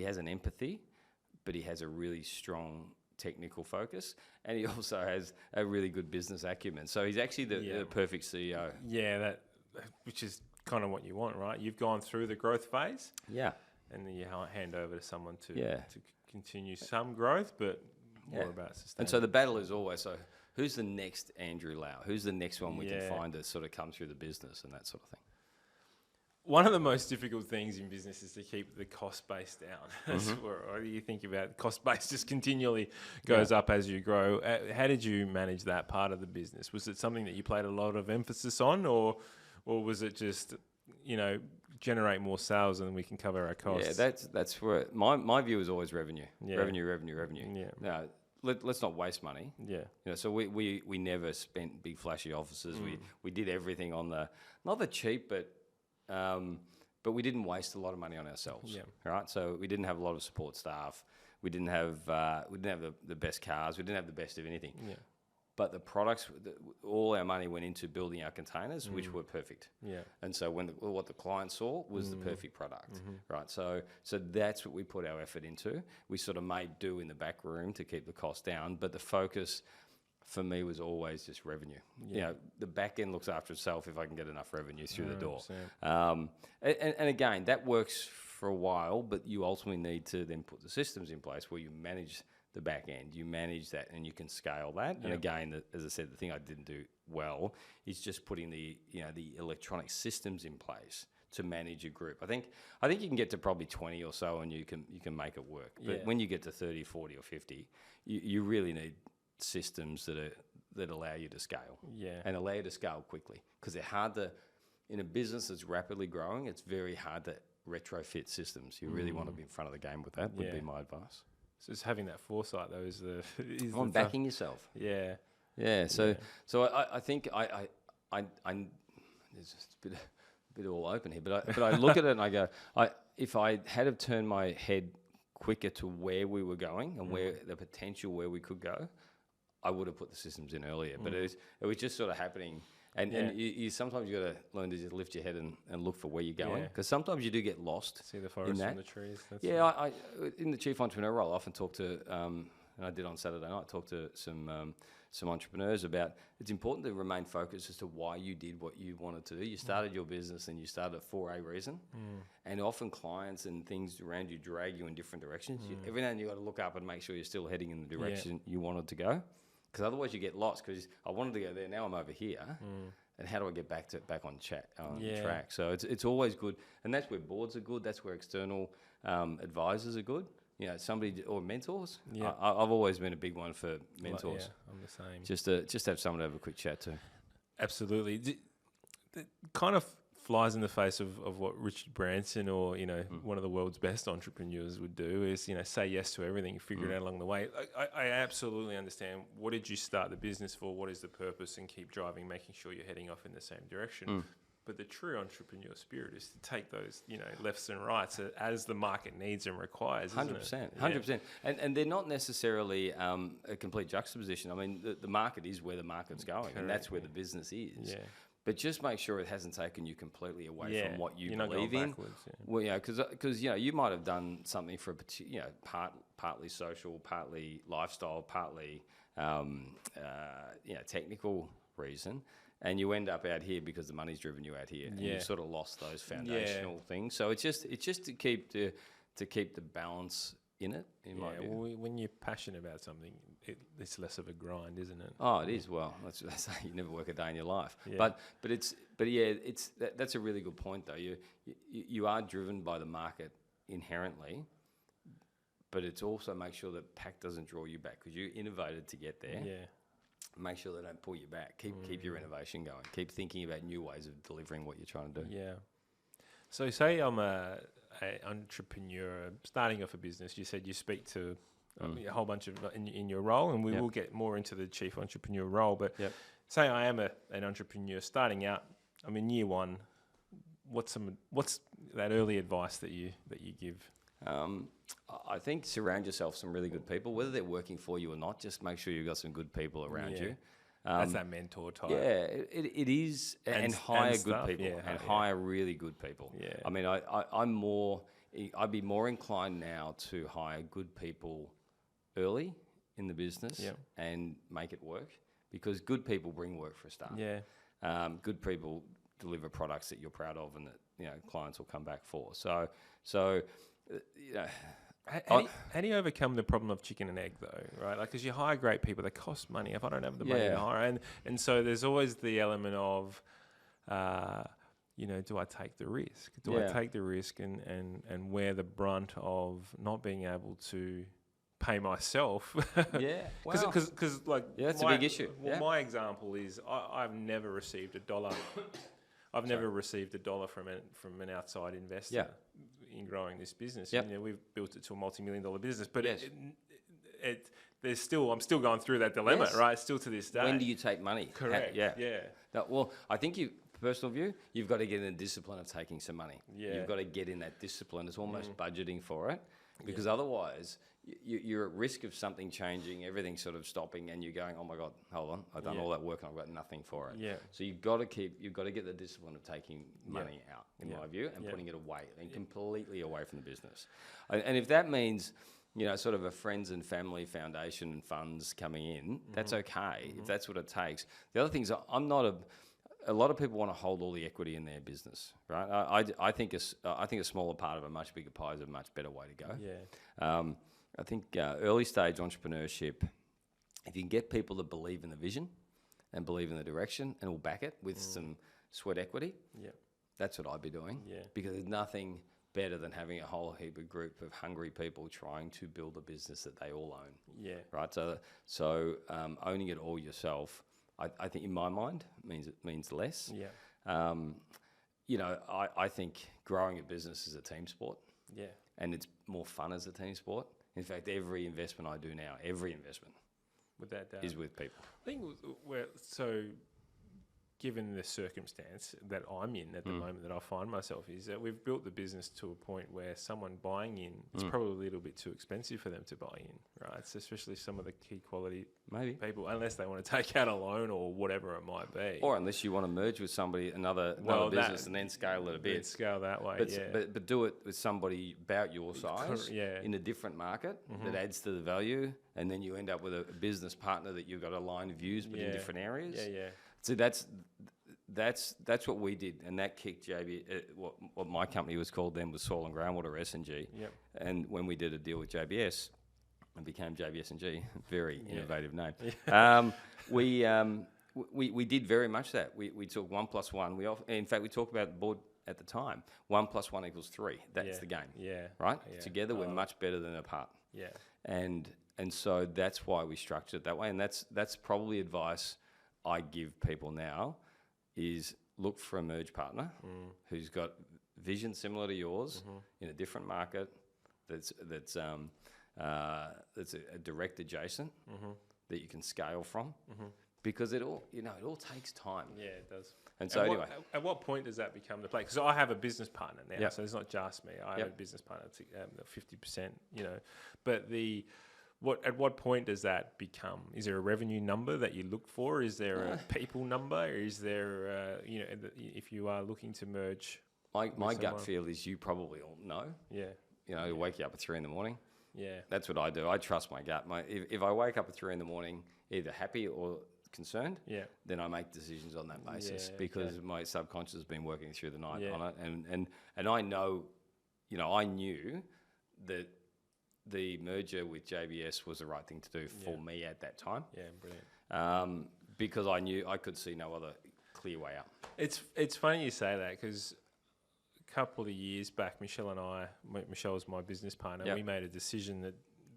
has an empathy, but he has a really strong technical focus, and he also has a really good business acumen. So he's actually the perfect CEO. Yeah, which is kind of what you want, right? You've gone through the growth phase. Yeah. And then you hand over to someone to continue some growth, but more about sustainability. And so the battle is always, so who's the next Andrew Lau? Who's the next one we can find to sort of come through the business and that sort of thing? One of the most difficult things in business is to keep the cost base down. Or you think about cost base just continually goes up as you grow. How did you manage that part of the business? Was it something that you played a lot of emphasis on, or was it just generate more sales and we can cover our costs? Yeah, that's where my view is always revenue. Revenue. Yeah. Now, let's not waste money. Yeah. So we never spent big flashy offices. We did everything on not the cheap, but we didn't waste a lot of money on ourselves. Right. So we didn't have a lot of support staff. We didn't have the best cars. We didn't have the best of anything. But the products, all our money went into building our containers, which were perfect. And so what the client saw was the perfect product, right? So that's what we put our effort into. We sort of made do in the back room to keep the cost down, but the focus for me was always just revenue. The back end looks after itself if I can get enough revenue through the door. And again, that works for a while, but you ultimately need to then put the systems in place where you manage the back end. You manage that and you can scale that. And again, as I said, the thing I didn't do well is just putting the electronic systems in place to manage a group. I think you can get to probably 20 or so and you can make it work. But when you get to 30, 40 or 50, you really need systems that allow you to scale. And allow you to scale quickly, because they're hard to, in a business that's rapidly growing, it's very hard to retrofit systems. You really want to be in front of the game with that, would be my advice. So just having that foresight, though, is the backing yourself. Yeah. So I think I there's just a bit all open here, but I look at it and I go, if I had have turned my head quicker to where we were going and where the potential where we could go, I would have put the systems in earlier. But it was just sort of happening. And you sometimes you got to learn to just lift your head and look for where you're going, because sometimes you do get lost. See the forest from the trees. That's I in the chief entrepreneur role, I often talk to, and I did on Saturday night, talk to some entrepreneurs about it's important to remain focused as to why you did what you wanted to do. You started your business and you started for a reason, and often clients and things around you drag you in different directions. Every now and then you got to look up and make sure you're still heading in the direction you wanted to go. Because otherwise you get lost. Because I wanted to go there, now I'm over here, and how do I get back on track? So it's always good, and that's where boards are good. That's where external advisors are good. Somebody or mentors. I've always been a big one for mentors. I'm the same. Just have someone to have a quick chat to. Absolutely. It kind of flies in the face of what Richard Branson or one of the world's best entrepreneurs would do is say yes to everything, figure it out along the way. I absolutely understand. What did you start the business for? What is the purpose? And keep driving, making sure you're heading off in the same direction. But the true entrepreneur spirit is to take those lefts and rights as the market needs and requires. 100%, 100%, and they're not necessarily a complete juxtaposition. I mean, the market is where the market's going, and that's where the business is. Yeah. But just make sure it hasn't taken you completely away from what you believe in. Well, because you might have done something for a partly social, partly lifestyle, partly technical reason, and you end up out here because the money's driven you out here, and you've sort of lost those foundational things. So it's just to keep the balance in it. In my view. Well, when you're passionate about something, it's less of a grind, isn't it? Oh, it is. Well, that's you never work a day in your life. Yeah. That's a really good point though. You are driven by the market inherently, but it's also make sure that PAC doesn't draw you back, because you innovated to get there. Yeah. Make sure they don't pull you back. Keep your innovation going. Keep thinking about new ways of delivering what you're trying to do. Yeah. So say I'm an entrepreneur starting off a business. You said you speak to a whole bunch of in your role, and we will get more into the chief entrepreneur role. But say I am an entrepreneur starting out. I'm in year one. What's that early advice that you give? I think surround yourself with some really good people, whether they're working for you or not. Just make sure you've got some good people around you. That's that mentor type. Yeah, it is, and hire good people, hire really good people. Yeah. I mean, I'd be more inclined now to hire good people early in the business and make it work, because good people bring work for a start. Yeah. Good people deliver products that you're proud of and that clients will come back for. So. How do you overcome the problem of chicken and egg, though, right? Like, because you hire great people, they cost money. If I don't have the money to hire, and so there's always the element of, do I take the risk? Do I take the risk and wear the brunt of not being able to pay myself? Because that's a big issue. Well, my example is I've never received a dollar. I've never received a dollar from an outside investor in growing this business. We've built it to a multi-million-dollar business, but I'm still going through that dilemma, right? Still to this day. When do you take money? Correct. Well, I think personal view, you've got to get in the discipline of taking some money. Yeah. You've got to get in that discipline. It's almost budgeting for it, because otherwise you're at risk of something changing, everything sort of stopping, and you're going, oh my God, hold on, I've done all that work and I've got nothing for it. Yeah. So you've got to get the discipline of taking money out, in my view, and putting it away, and completely away from the business. And if that means, sort of a friends and family foundation and funds coming in, that's okay, if that's what it takes. The other thing is, a lot of people want to hold all the equity in their business, right? I think a smaller part of a much bigger pie is a much better way to go. Yeah. I think early stage entrepreneurship, if you can get people to believe in the vision and believe in the direction and will back it with some sweat equity, that's what I'd be doing. Yeah. Because there's nothing better than having a whole heap of group of hungry people trying to build a business that they all own. Yeah. Right. So owning it all yourself, I think in my mind means less. Yeah. I think growing a business is a team sport. Yeah. And it's more fun as a team sport. In fact, every investment I do now, Without doubt. is with people. I think given the circumstance that I'm in at the moment that I find myself is that we've built the business to a point where someone buying in, it's probably a little bit too expensive for them to buy in, right? So especially some of the key quality people, unless they want to take out a loan or whatever it might be. Or unless you want to merge with somebody, another business and then scale it a bit. Scale that way, But do it with somebody about your size in a different market that adds to the value, and then you end up with a business partner that you've got aligned views but in different areas. Yeah. So that's what we did, and that kicked JB. What my company was called then was Soil and Groundwater S&G. Yep. And when we did a deal with JBS, it became JBS&G. Very innovative name. We did very much that. We took 1 + 1. In fact, we talked about the board at the time. 1 + 1 = 3. That's the game. Yeah. Right. Yeah. Together we're much better than apart. Yeah. And so that's why we structured it that way, and that's probably advice I give people now is look for a merge partner who's got vision similar to yours in a different market that's a direct adjacent that you can scale from because it all takes time. Yeah, it does. And so anyway, at what point does that become the play? Because I have a business partner now, so it's not just me. I have a business partner to 50%. But at what point does that become? Is there a revenue number that you look for? Is there a people number? Is there, if you are looking to merge? My gut feel is you probably all know. Yeah. It'll wake you up at 3 a.m. Yeah. That's what I do. I trust my gut. If I wake up at 3 a.m, either happy or concerned, then I make decisions on that basis because my subconscious has been working through the night on it, and I know, I knew that the merger with JBS was the right thing to do for me at that time. Yeah, brilliant. Because I knew I could see no other clear way out. It's funny you say that because a couple of years back, Michelle was my business partner. We made a decision that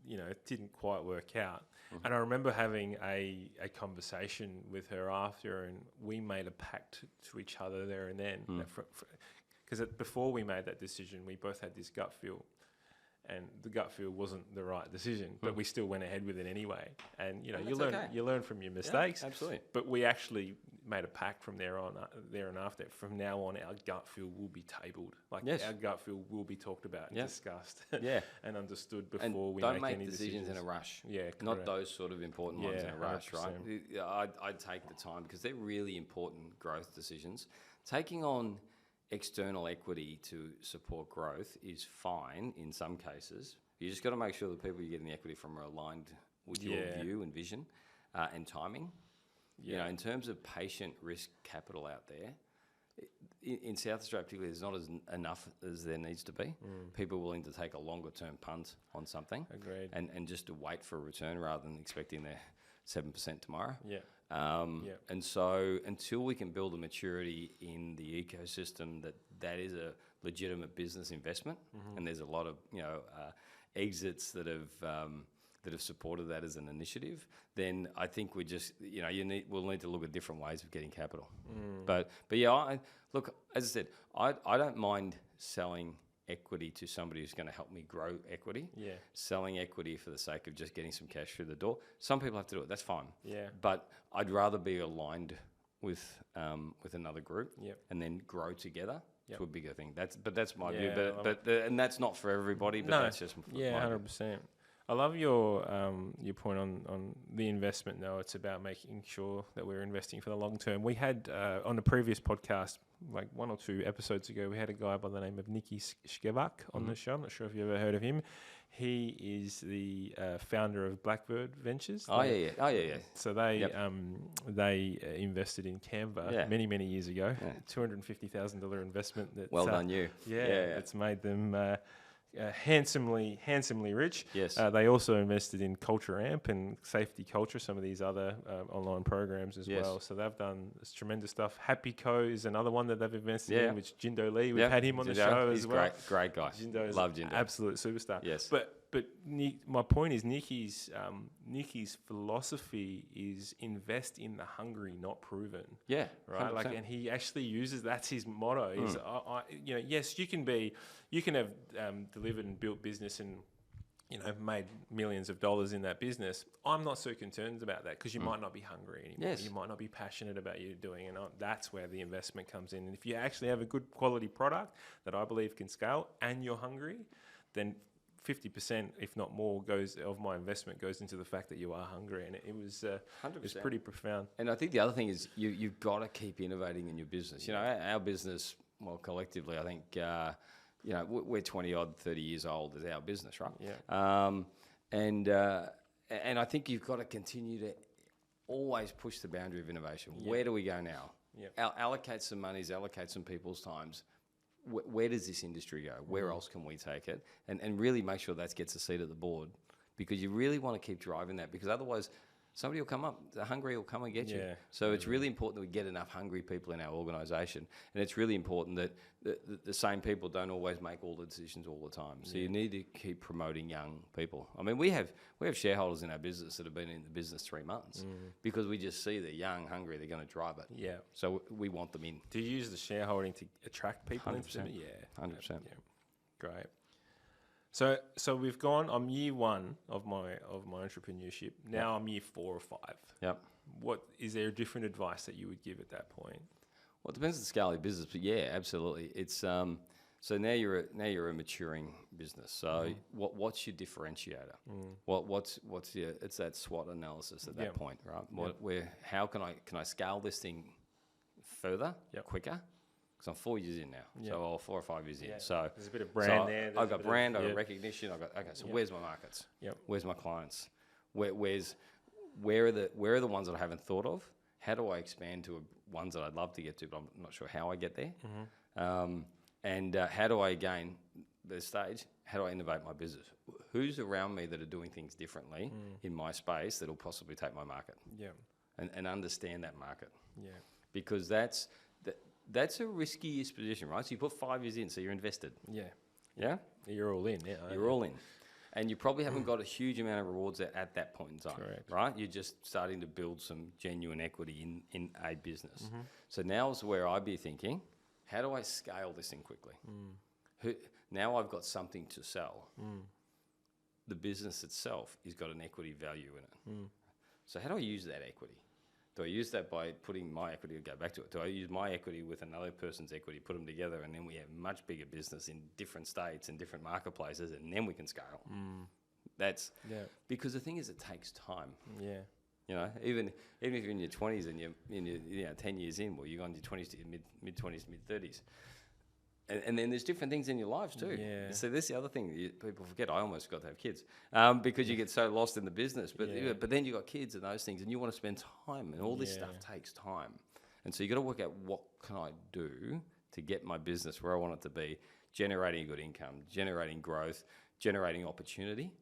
it didn't quite work out, and I remember having a conversation with her after, and we made a pact to each other there and then. Because before we made that decision, we both had this gut feel. And the gut feel wasn't the right decision, but we still went ahead with it anyway. And you learn from your mistakes. Yeah, absolutely. But we actually made a pact from there and after. From now on, our gut feel will be tabled. Our gut feel will be talked about and discussed, and understood before we don't make any decisions in a rush. Yeah, correct. Not those sort of important ones in a rush, 100%. right? I'd take the time because they're really important growth decisions. Taking on external equity to support growth is fine in some cases. You just got to make sure the people you're getting the equity from are aligned with your view and vision and timing. Yeah. In terms of patient risk capital out there, in South Australia particularly, there's not enough as there needs to be. People are willing to take a longer term punt on something. Agreed. And just to wait for a return rather than expecting their 7% tomorrow. Yeah. And so until we can build a maturity in the ecosystem that is a legitimate business investment, and there's a lot of exits that have supported that as an initiative, then I think we'll need to look at different ways of getting capital. But look, as I said, I don't mind selling equity to somebody who's going to help me grow equity. Yeah. Selling equity for the sake of just getting some cash through the door. Some people have to do it. That's fine. Yeah. But I'd rather be aligned with another group and then grow together to a bigger thing. That's my view. And that's not for everybody. But that's just my 100%. I love your point on the investment, though. It's about making sure that we're investing for the long term. We had, on the previous podcast, like 1 or 2 episodes ago, we had a guy by the name of Nicky Skevak on the show. I'm not sure if you've ever heard of him. He is the founder of Blackbird Ventures. Oh, yeah. So they invested in Canva many years ago. $250,000 investment. Well done, you. It's made them handsomely rich. Yes. They also invested in Culture Amp and Safety Culture, some of these other online programs as Yes. well. So they've done this tremendous stuff. Happy Co is another one that they've invested Yeah. in, which Jindo Lee, we've Yep. had him on the Jindo, show he's as well. Great guy. Jindo's Love Jindo. absolute superstar. Yes. But my point is Nicky's philosophy is invest in the hungry, not proven. Yeah. Right. 100%. Like, and he actually uses, that's his motto. Is yes, you can have delivered and built business and made millions of dollars in that business. I'm not so concerned about that because you might not be hungry anymore. Yes. You might not be passionate about what you're doing, and that's where the investment comes in. And if you actually have a good quality product that I believe can scale, and you're hungry, then 50%, if not more, of my investment goes into the fact that you are hungry, and it was 100%. pretty profound. And I think the other thing is you've got to keep innovating in your business. Our business, well, collectively, I think, we're 20 odd, 30 years old as our business, right? Yeah. And I think you've got to continue to always push the boundary of innovation. Yeah. Where do we go now? Yeah. Allocate some monies, allocate some people's times. Where does this industry go? Where else can we take it? And really make sure that gets a seat at the board, because you really want to keep driving that, because otherwise somebody will come up, the hungry will come and get you. Yeah. So it's really important that we get enough hungry people in our organisation, and it's really important that the same people don't always make all the decisions all the time. So you need to keep promoting young people. I mean, we have shareholders in our business that have been in the business 3 months because we just see they're young, hungry, they're going to drive it. Yeah. So we want them in. Do you use the shareholding to attract people 100%. into it? Yeah. 100%. Yeah. Great. So we've gone. I'm year 1 of my entrepreneurship. Now I'm year 4 or 5. Yep. What is there different advice that you would give at that point? Well, it depends on the scale of your business, but yeah, absolutely. It's so now you're a maturing business. So what's your differentiator? What's your, it's that SWOT analysis at that point, right? How can I scale this thing further, quicker? Because I'm 4 years in now, so 4 or 5 years in. So there's a bit of brand there. I've got brand, I've got recognition. So where's my markets? Yep. Where's my clients? Where are the ones that I haven't thought of? How do I expand to ones that I'd love to get to, but I'm not sure how I get there? And how do I, again, the stage, how do I innovate my business? Who's around me that are doing things differently in my space that'll possibly take my market? Yeah. And understand that market. Yeah. Because that's a risky position, right? So you put 5 years in, so you're invested. Yeah. Yeah? You're all in. Yeah. You're all in. And you probably haven't got a huge amount of rewards at that point in time, Correct. right? You're just starting to build some genuine equity in a business. So now is where I'd be thinking, how do I scale this thing quickly? Now I've got something to sell. The business itself has got an equity value in it. So how do I use that equity? Do I use that by putting my equity, go back to it? Do I use my equity with another person's equity, put them together, and then we have much bigger business in different states and different marketplaces, and then we can scale? That's because the thing is, it takes time. Yeah. Even if you're in your 20s and you're 10 years in, well, you're going to your 20s to your mid-20s, mid-30s. And then there's different things in your lives too. Yeah. So this is the other thing people forget. I almost got to have kids because you get so lost in the business. But then you got kids and those things, and you want to spend time, and all this stuff takes time. And so you got to work out, what can I do to get my business where I want it to be, generating good income, generating growth, generating opportunity.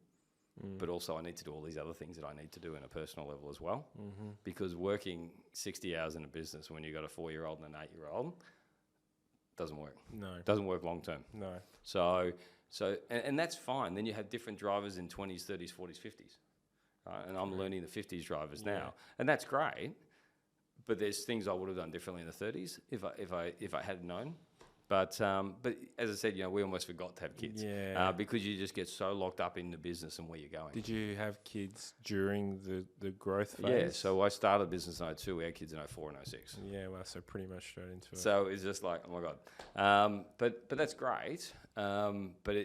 But also I need to do all these other things that I need to do in a personal level as well. Because working 60 hours in a business when you've got a 4-year-old and an 8-year-old doesn't work. No. Doesn't work long term. No. So and that's fine. Then you have different drivers in 20s, 30s, 40s, 50s. Right? And I'm learning the 50s drivers now. And that's great. But there's things I would have done differently in the 30s if I had known. But as I said, we almost forgot to have kids. Because you just get so locked up in the business and where you're going. Did you have kids during the growth phase? Yeah, so I started business in 02. We had kids in 04 and 06. Yeah, well, so pretty much straight into it. So it's just like, oh my God. But that's great. But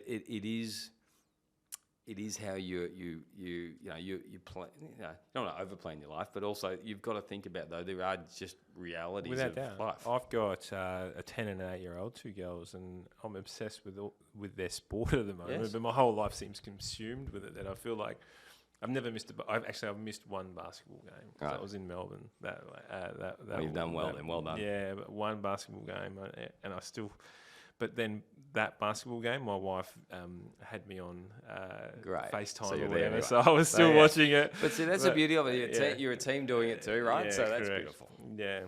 it is how you play. You don't want to overplan your life, but also you've got to think about, though, there are just realities Without of doubt. life. I've got a 10 and an 8-year-old, 2 girls, and I'm obsessed with their sport at the moment. Yes. But my whole life seems consumed with it. That I feel like I've never missed I've missed one basketball game. Right. That was in Melbourne. That Well, you've done well then. Well done. Yeah, but one basketball game, and I still. But then that basketball game, my wife had me on Great. FaceTime So or you're there whatever, anyway. so I was still watching it. But see, that's the beauty of it. You're a team doing it too, right? Yeah, So that's correct. beautiful. Yeah.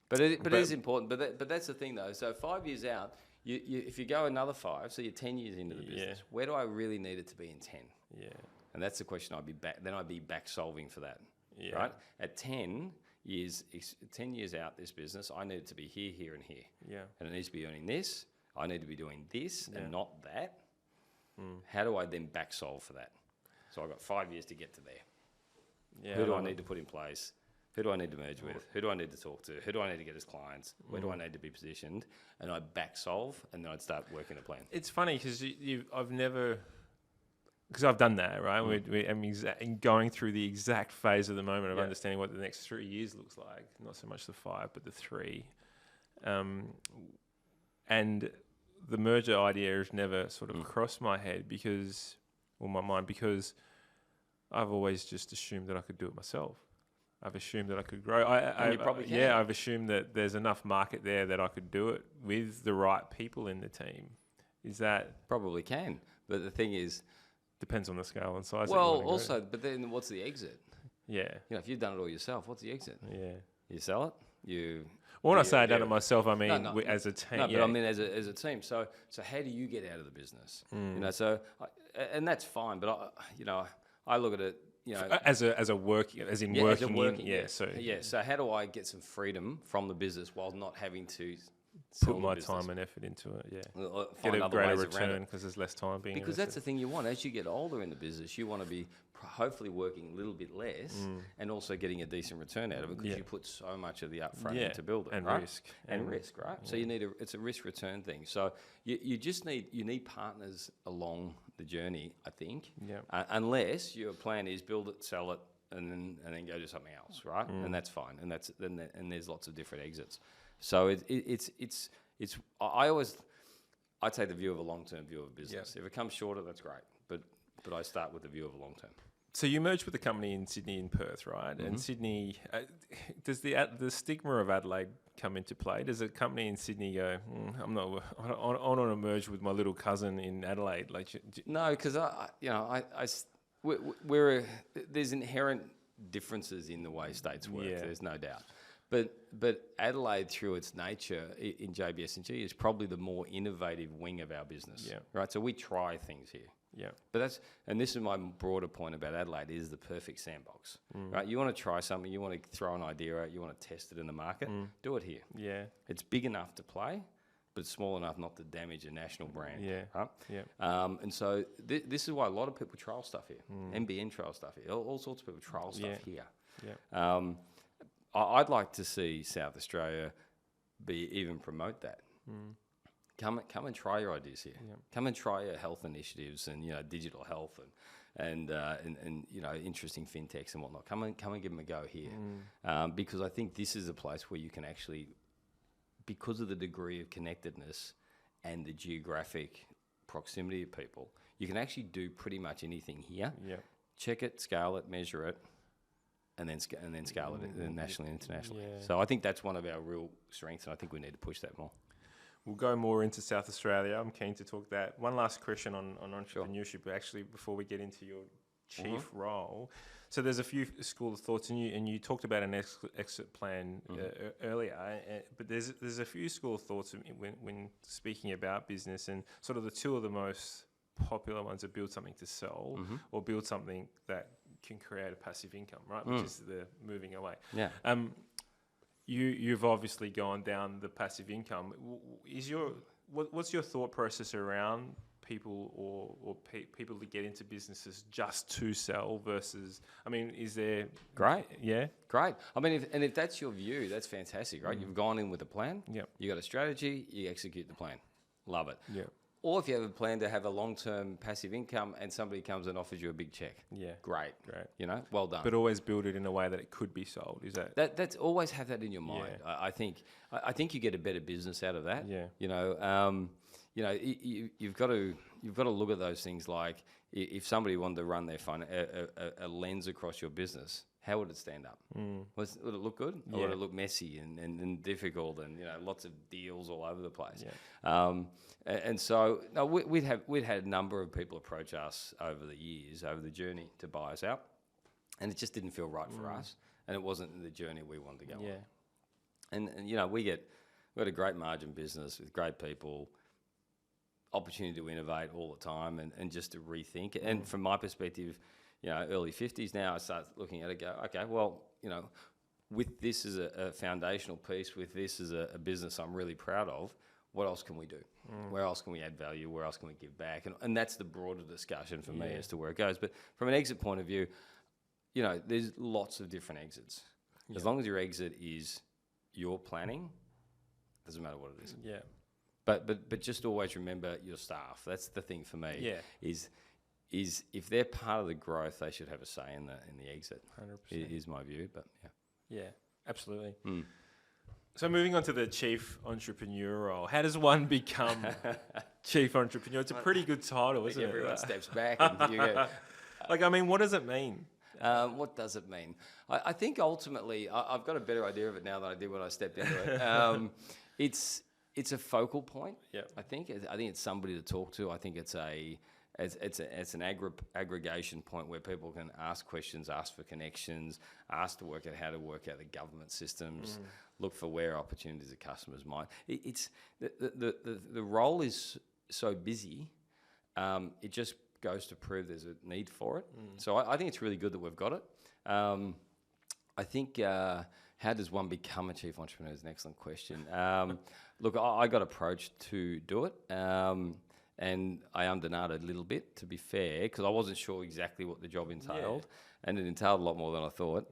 But it is important. But that's the thing, though. So 5 years out, if you go another 5, so you're 10 years into the business, where do I really need it to be in 10? Yeah. And that's the question I'd be back solving for that. Yeah. Right? At 10 years out, this business, I need it to be here, here, and here. Yeah. And it needs to be earning this. I need to be doing this and not that. How do I then back solve for that? So I've got 5 years to get to there. Yeah. Who do I need to put in place? Who do I need to merge with? Who do I need to talk to? Who do I need to get as clients? Where do I need to be positioned? And I'd back solve, and then I'd start working a plan. It's funny because I've never, because I've done that, right? I'm going through the exact phase of the moment of understanding what the next 3 years looks like. Not so much the 5, but the 3. And the merger idea has never sort of crossed my head my mind, because I've always just assumed that I could do it myself. I've assumed that I could grow. You probably can. Yeah, I've assumed that there's enough market there that I could do it with the right people in the team. Is that... Probably can. But the thing is... Depends on the scale and size. Well, also, but then what's the exit? Yeah. If you've done it all yourself, what's the exit? Yeah. You sell it? Well, when I say I've done it myself, I mean as a team. No, but I mean as a team. So how do you get out of the business? And that's fine. But I look at it. working. So how do I get some freedom from the business while not having to put my time and effort into it? Yeah, get a greater return because there's less time being because that's the thing you want. As you get older in the business, you want to be hopefully working a little bit less and also getting a decent return out of it because you put so much of the upfront in to build it, and right? risk right? So you need it's a risk return thing. So you just need partners along the journey, I think. Yeah. Unless your plan is build it, sell it, and then go do something else, right? And that's fine. And there's lots of different exits. So I take the view of a long-term view of business. Yeah. If it comes shorter, that's great. But I start with the view of a long-term. So you merged with a company in Sydney and Perth, right? And Sydney, does the stigma of Adelaide come into play? Does a company in Sydney go, I don't want to merge with my little cousin in Adelaide? No, because there's inherent differences in the way states work. Yeah. There's no doubt. But Adelaide, through its nature in JBS&G, is probably the more innovative wing of our business. Yeah. Right. So we try things here. Yeah. But this is my broader point about Adelaide, is the perfect sandbox. Right. You want to try something, you want to throw an idea out, you want to test it in the market, do it here. Yeah. It's big enough to play, but small enough not to damage a national brand. Yeah. Right? Yeah. And so this is why a lot of people trial stuff here. NBN trial stuff here. All sorts of people trial stuff here. Yeah. I'd like to see South Australia even promote that. Come and try your ideas here. Yeah. Come and try your health initiatives and digital health and interesting fintechs and whatnot. Come and give them a go here, because I think this is a place where you can actually, because of the degree of connectedness and the geographic proximity of people, you can actually do pretty much anything here. Yeah. Check it, scale it, measure it, and then scale it nationally and internationally. Yeah. So I think that's one of our real strengths, and I think we need to push that more. We'll go more into South Australia. I'm keen to talk that. One last question on entrepreneurship, actually, before we get into your chief role. So there's a few school of thoughts, and you talked about an exit plan earlier, but there's a few school of thoughts when speaking about business, and sort of the two of the most popular ones are build something to sell or build something that can create a passive income, right? Which is the moving away. Yeah. You've obviously gone down the passive income. What's your thought process around people or people to get into businesses just to sell versus? I mean, is there great? Yeah, great. I mean, if that's your view, that's fantastic, right? You've gone in with a plan. Yeah. You got a strategy. You execute the plan. Love it. Yeah. Or if you have a plan to have a long-term passive income and somebody comes and offers you a big check. Yeah. Great. Well done. But always build it in a way that it could be sold. Is that's always have that in your mind. Yeah. I think you get a better business out of that. Yeah. You've got to look at those things like if somebody wanted to run their fund, a lens across your business, how would it stand up? Would it look good, or would it look messy and difficult, and lots of deals all over the place? And so no, we'd had a number of people approach us over the years, over the journey to buy us out, and it just didn't feel right for us, and it wasn't the journey we wanted to go on. And we got a great margin business with great people, opportunity to innovate all the time, and just to rethink. And from my perspective, early 50s now, I start looking at it, go, okay, well, with this as a foundational piece, with this as a business I'm really proud of, what else can we do? Where else can we add value? Where else can we give back? And that's the broader discussion for me as to where it goes. But from an exit point of view, there's lots of different exits. As long as your exit is your planning, doesn't matter what it is. Yeah. But just always remember your staff. That's the thing for me. Yeah. Is if they're part of the growth, they should have a say in the exit. 100% is my view. But yeah, absolutely. So moving on to the chief entrepreneur role, how does one become chief entrepreneur? It's a pretty good title, isn't it? Everyone steps back and you go. What does it mean? What does it mean? I think ultimately, I've got a better idea of it now than I did when I stepped into it. It's a focal point. I think it's somebody to talk to. I think it's an aggregation point where people can ask questions, ask for connections, ask to work out how to work out the government systems, look for where opportunities of customers might. It's the role is so busy. It just goes to prove there's a need for it. So I think it's really good that we've got it. I think how does one become a chief entrepreneur is an excellent question. Look, I got approached to do it. And I undernoted a little bit, to be fair, because I wasn't sure exactly what the job entailed, and it entailed a lot more than I thought.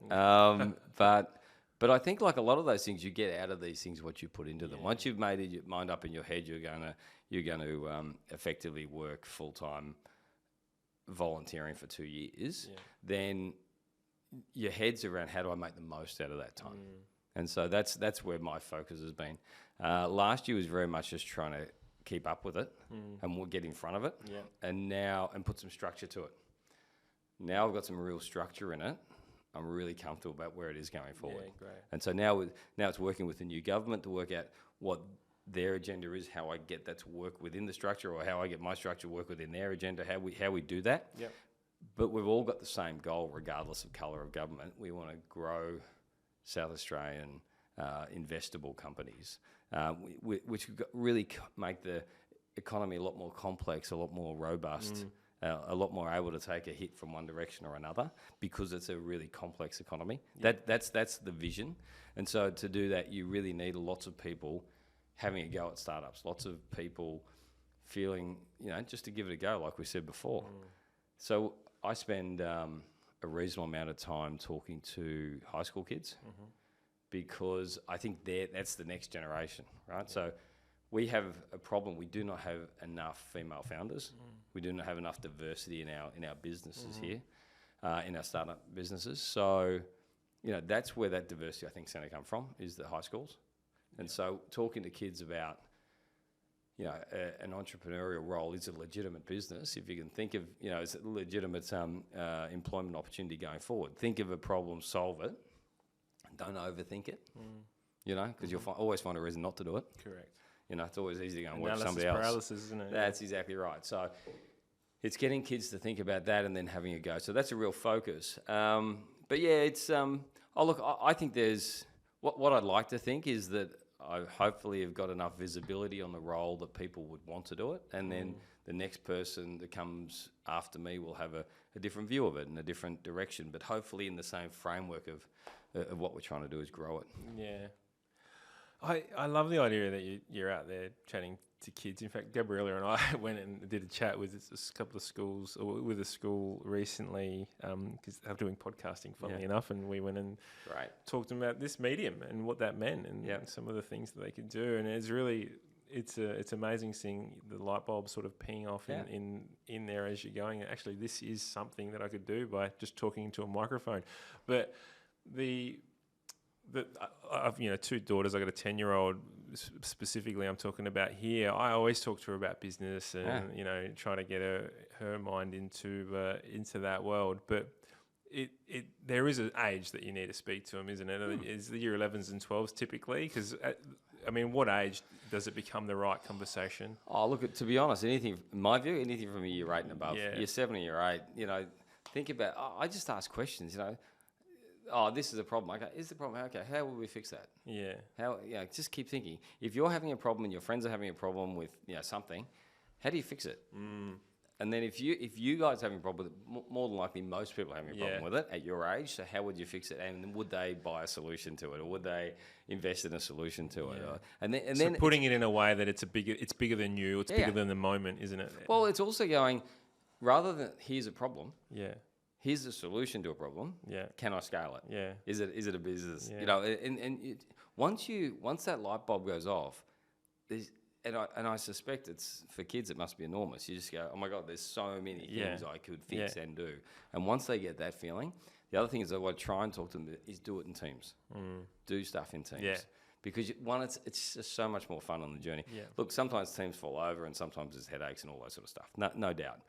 But I think like a lot of those things, you get out of these things what you put into them. Once you've made your mind up in your head, you're going to effectively work full time, volunteering for 2 years. Then your head's around how do I make the most out of that time, and so that's where my focus has been. Last year was very much just trying to keep up with it and we'll get in front of it and put some structure to it. Now I've got some real structure in it. I'm really comfortable about where it is going forward. Great. And so now it's working with the new government to work out what their agenda is, how I get that to work within the structure, or how I get my structure to work within their agenda, how we do that. But we've all got the same goal regardless of colour of government. We want to grow South Australian investable companies, which really make the economy a lot more complex, a lot more robust, a lot more able to take a hit from one direction or another, because it's a really complex economy. That's the vision. And so to do that, you really need lots of people having a go at startups, lots of people feeling, just to give it a go, like we said before. So I spend a reasonable amount of time talking to high school kids, because I think that's the next generation, right? So we have a problem. We do not have enough female founders. We do not have enough diversity in our businesses here, in our startup businesses. So, that's where that diversity I think is going to come from, is the high schools. And so talking to kids about, an entrepreneurial role is a legitimate business. If you can think of, it's a legitimate employment opportunity going forward. Think of a problem, solve it. Don't overthink it, because you'll always find a reason not to do it. Correct. It's always easy to go and work somebody else. Paralysis, isn't it? That's exactly right. So it's getting kids to think about that and then having a go. So that's a real focus. But yeah, it's I think there's what I'd like to think is that I hopefully have got enough visibility on the role that people would want to do it, and then the next person that comes after me will have a different view of it in a different direction, but hopefully in the same framework of what we're trying to do is grow it. Yeah. I love the idea that you're out there chatting to kids. In fact, Gabriella and I went and did a chat with a couple of schools, or with a school recently, because they're doing podcasting, funnily enough, and we went and talked to them about this medium and what that meant, and some of the things that they could do. And it's really, it's amazing seeing the light bulb sort of ping off in there as you're going. Actually, this is something that I could do by just talking into a microphone. But I've 2 daughters. I got a 10-year-old specifically I'm talking about here. I always talk to her about business and try to get her mind into that world. But there is an age that you need to speak to them, isn't it? Is the year 11s and 12s typically? Because I mean, what age does it become the right conversation? Oh, look, to be honest, anything, in my view, anything from a year 8 and above, Yeah. year 7 or year 8, you know, think about, I just ask questions, you know. Oh, this is a problem. Okay, is the problem? Okay, how will we fix that? Yeah. How? Yeah, just keep thinking. If you're having a problem and your friends are having a problem with, you know, something, how do you fix it? And then if you guys are having a problem with it, more than likely most people are having a problem with it at your age. So how would you fix it? And would they buy a solution to it, or would they invest in a solution to it? And then So putting it in a way that it's bigger than you, it's bigger than the moment, isn't it? Well, it's also going, rather than here's a problem, Yeah. here's a solution to a problem. Yeah. Can I scale it? Yeah. Is it a business? Yeah. You know, once that light bulb goes off, and I suspect it's for kids. It must be enormous. You just go, oh my God, there's so many things I could fix and do. And once they get that feeling, the other thing is that what I try and talk to them is do it in teams. Do stuff in teams. Yeah. Because it's just so much more fun on the journey. Yeah. Look, sometimes teams fall over, and sometimes there's headaches and all that sort of stuff. No doubt.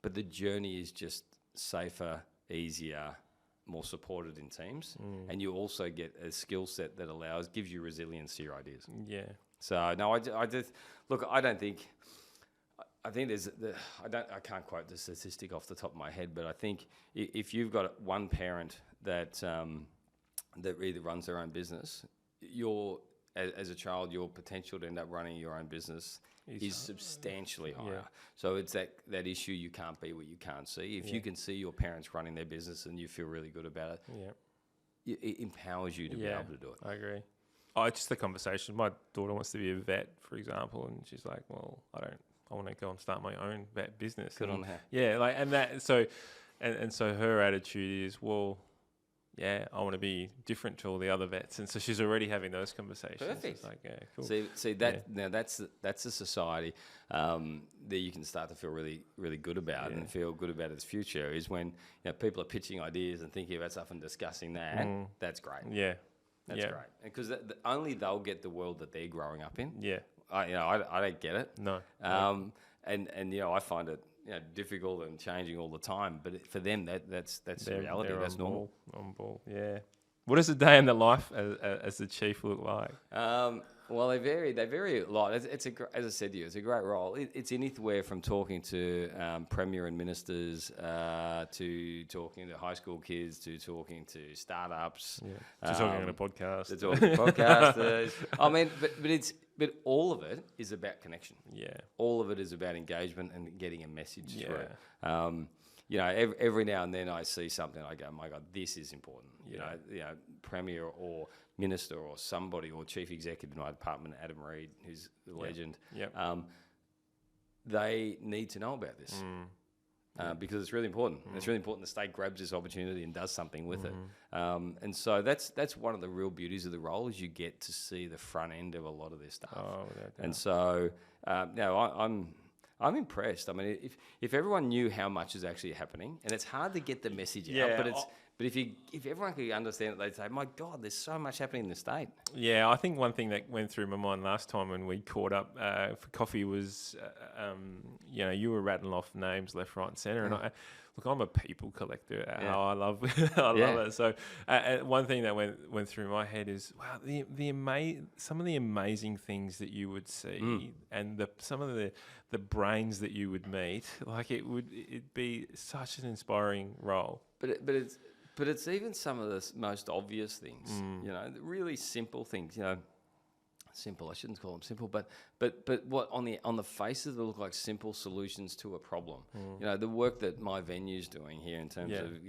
But the journey is just safer, easier, more supported in teams, and you also get a skill set that gives you resilience to your ideas. Yeah. So no, I just look. I think I can't quote the statistic off the top of my head, but I think if you've got one parent that that either runs their own business, as a child, your potential to end up running your own business is substantially higher. Yeah. So it's that issue, you can't be what you can't see. If you can see your parents running their business and you feel really good about it, it empowers you to be able to do it. I agree. Oh, it's just the conversation. My daughter wants to be a vet, for example, and she's like, "Well, I want to go and start my own vet business." Good on her. Yeah, like, and that, and so her attitude is, well, yeah, I want to be different to all the other vets, and so she's already having those conversations. Perfect. It's like, yeah, cool. See that now that's a society that you can start to feel really, really good about and feel good about its future. Is when people are pitching ideas and thinking about stuff and discussing that. That's great. Yeah. That's great, because only they'll get the world that they're growing up in. Yeah. I don't get it. No. And I find it difficult and changing all the time. But for them, that's the reality. That's normal. On ball. Yeah. What does a day in the life as the chief look like? Well, they vary a lot. As I said to you, it's a great role. It's anywhere from talking to premier and ministers to talking to high school kids to talking to startups. Yeah. To talking on a podcast. To talking to podcasters. I mean, but all of it is about connection. Yeah. All of it is about engagement and getting a message through. Every now and then I see something, I go, my God, this is important. You know, premier or minister or somebody or chief executive in my department, Adam Reed, who's a legend. They need to know about this because it's really important. It's really important the state grabs this opportunity and does something with it. And so that's one of the real beauties of the role, is you get to see the front end of a lot of this stuff. Oh, without doubt. And so I'm impressed. I mean, if everyone knew how much is actually happening, and it's hard to get the message out, but if everyone could understand it, they'd say, "My God, there's so much happening in the state." Yeah, I think one thing that went through my mind last time when we caught up for coffee was, you were rattling off names left, right, and centre, and I'm a people collector. I love it. So one thing that went through my head is, wow, some of the amazing things that you would see, and some of the brains that you would meet. Like it'd be such an inspiring role. But it's even some of the most obvious things. The really simple things. Simple. I shouldn't call them simple, but what on the face of it look like simple solutions to a problem. The work that my venue's doing here in terms of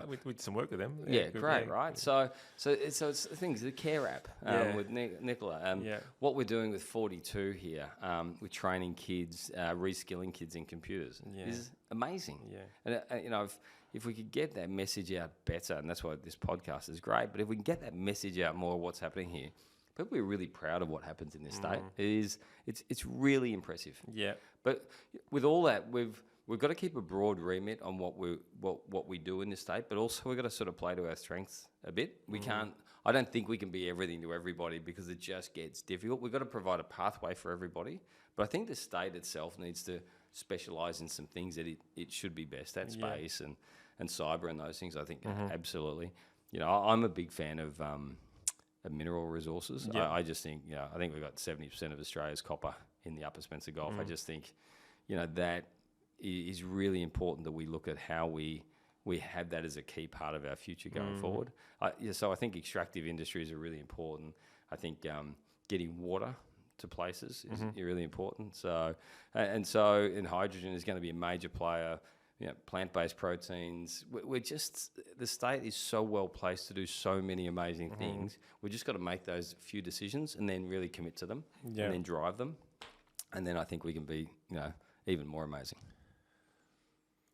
we did some work with them. Great, right? So it's things. The Care app with Nicola. What we're doing with 42 here, with training kids, reskilling kids in computers, is amazing. And if we could get that message out better, and that's why this podcast is great. But if we can get that message out more of what's happening here, people are really proud of what happens in this state. It's really impressive. Yeah. But with all that, we've got to keep a broad remit on what we do in this state, but also we've got to sort of play to our strengths a bit. We can't. I don't think we can be everything to everybody, because it just gets difficult. We've got to provide a pathway for everybody, but I think the state itself needs to specialise in some things that it should be best at, space and cyber and those things. I think absolutely. You know, I'm a big fan of mineral resources. I just think, you know, I think we've got 70% of Australia's copper in the Upper Spencer Gulf. I just think, you know, that is really important that we look at how we have that as a key part of our future going forward. So I think extractive industries are really important. I think getting water to places is really important. So and hydrogen is going to be a major player. You know, plant-based proteins. We're just, the state is so well placed to do so many amazing things. We've just got to make those few decisions and then really commit to them and then drive them. And then I think we can be, you know, even more amazing.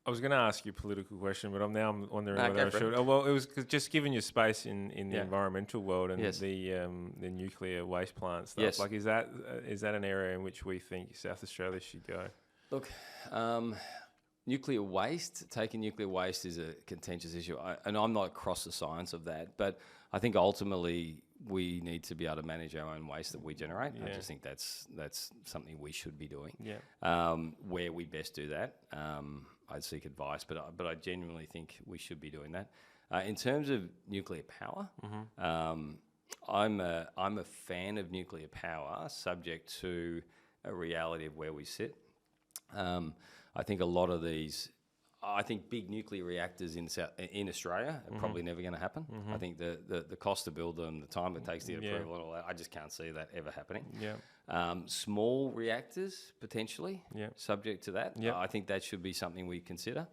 I was going to ask you a political question, but I'm wondering whether I should. Oh, well, it was just given your space in the environmental world and the nuclear waste plant stuff. Yes. Like, is that an area in which we think South Australia should go? Look, taking nuclear waste is a contentious issue, and I'm not across the science of that, but I think ultimately we need to be able to manage our own waste that we generate. I just think that's something we should be doing. Where we best do that, I'd seek advice, but I genuinely think we should be doing that. In terms of nuclear power, I'm a fan of nuclear power, subject to a reality of where we sit. I think a lot of these, I think big nuclear reactors in Australia are probably never going to happen. I think the cost to build them, the time it takes to get approval and all that, I just can't see that ever happening. Small reactors, potentially, subject to that. I think that should be something we consider.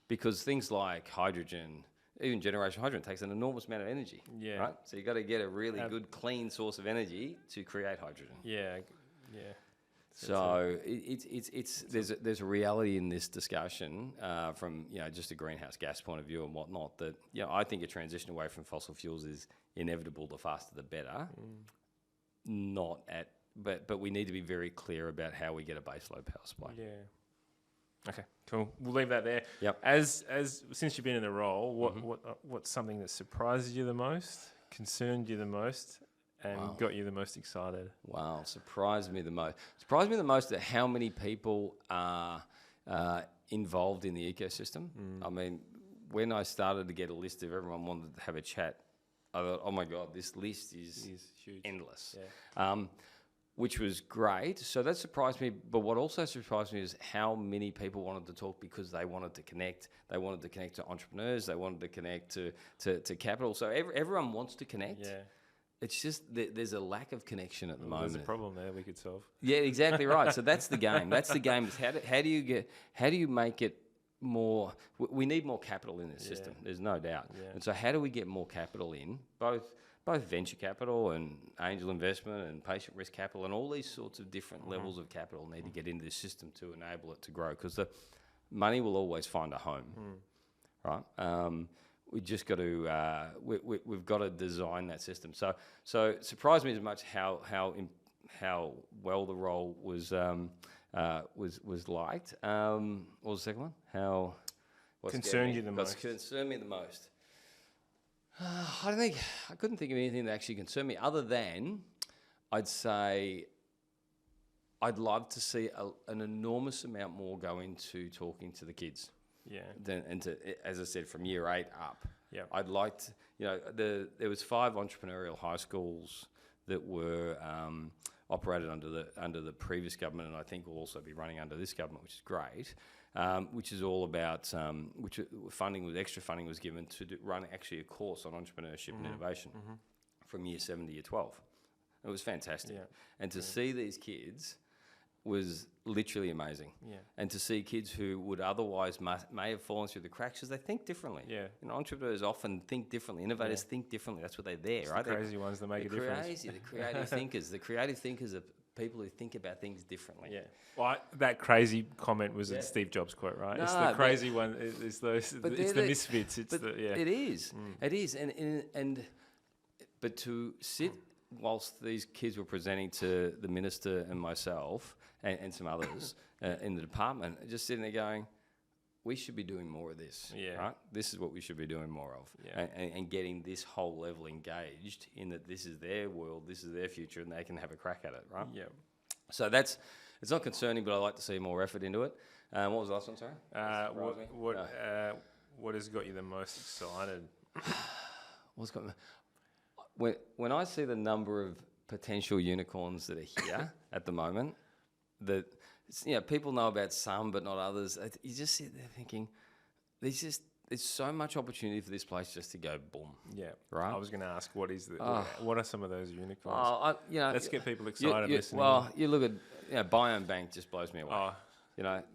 Because things like hydrogen, even generation hydrogen, takes an enormous amount of energy. Right? So you've got to get a really good, clean source of energy to create hydrogen. So there's a reality in this discussion from, you know, just a greenhouse gas point of view and whatnot, that, you know, I think a transition away from fossil fuels is inevitable. The faster the better. But we need to be very clear about how we get a baseload power supply. Okay, cool. We'll leave that there. As since you've been in the role, what's something that surprised you the most, concerned you the most, and got you the most excited? Wow, surprised me the most. Surprised me the most at how many people are involved in the ecosystem. I mean, when I started to get a list of everyone wanted to have a chat, I thought, oh my God, this list is huge, endless. Which was great. So that surprised me. But what also surprised me is how many people wanted to talk because they wanted to connect. They wanted to connect to entrepreneurs. They wanted to connect to capital. So everyone wants to connect. It's just there's a lack of connection at the moment. There's a problem there we could solve. Yeah, exactly right. So that's the game. That's the game. Is how do you make it more? We need more capital in this system. There's no doubt. And so how do we get more capital in, both venture capital and angel investment and patient risk capital and all these sorts of different levels of capital need to get into this system to enable it to grow, because the money will always find a home, right? We just got to we've got to design that system. So it surprised me as much how well the role was liked. What was the second one? Concerned you the most? Concerned me the most. I couldn't think of anything that actually concerned me, other than I'd say I'd love to see an enormous amount more go into talking to the kids. As I said, from year 8 up. I'd like to, you know, there was 5 entrepreneurial high schools that were operated under the previous government, and I think will also be running under this government, which is great. Which is all about extra funding was given to run actually a course on entrepreneurship and innovation from year 7 to year 12. It was fantastic, and to see these kids was literally amazing. And to see kids who would otherwise may have fallen through the cracks because they think differently. You know, entrepreneurs often think differently. Innovators think differently. That's what they're there, right? The crazy ones that make a difference. The creative thinkers. The creative thinkers are people who think about things differently. Well, that crazy comment was a Steve Jobs quote, right? No, it's the crazy one. It's the misfits. It is. It is. But to sit whilst these kids were presenting to the minister and myself and some others in the department, just sitting there going, we should be doing more of this, right? This is what we should be doing more of, and getting this whole level engaged in that this is their world, this is their future, and they can have a crack at it, right? So it's not concerning, but I like to see more effort into it. What was the last one, sorry? What has got you the most excited? What's got me? When I see the number of potential unicorns that are here at the moment, that people know about some but not others. You just sit there thinking, there's so much opportunity for this place just to go boom. Yeah, right. I was going to ask, what are some of those unicorns? Let's get people excited listening. Well, you look at Biome Bank just blows me away.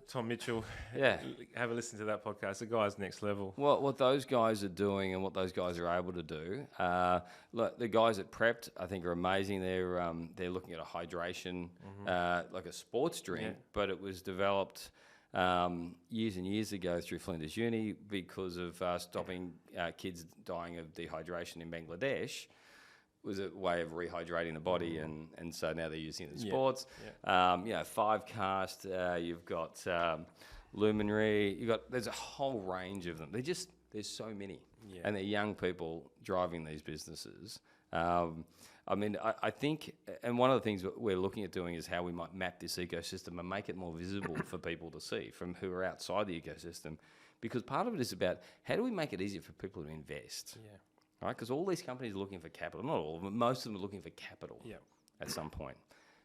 Tom Mitchell. Yeah, have a listen to that podcast. The guy's next level. What those guys are doing and what those guys are able to do. Look, the guys at Prepped, I think, are amazing. They're looking at a hydration, like a sports drink, but it was developed years and years ago through Flinders Uni because of stopping kids dying of dehydration in Bangladesh. Was a way of rehydrating the body, and so now they're using it in sports. Five Cast, you've got Luminary, there's a whole range of them. There's so many, and they're young people driving these businesses. I think, and one of the things we're looking at doing is how we might map this ecosystem and make it more visible for people to see from who are outside the ecosystem, because part of it is about how do we make it easier for people to invest. Yeah. Right, because all these companies are looking for capital. Not all of them, most of them are looking for capital at some point.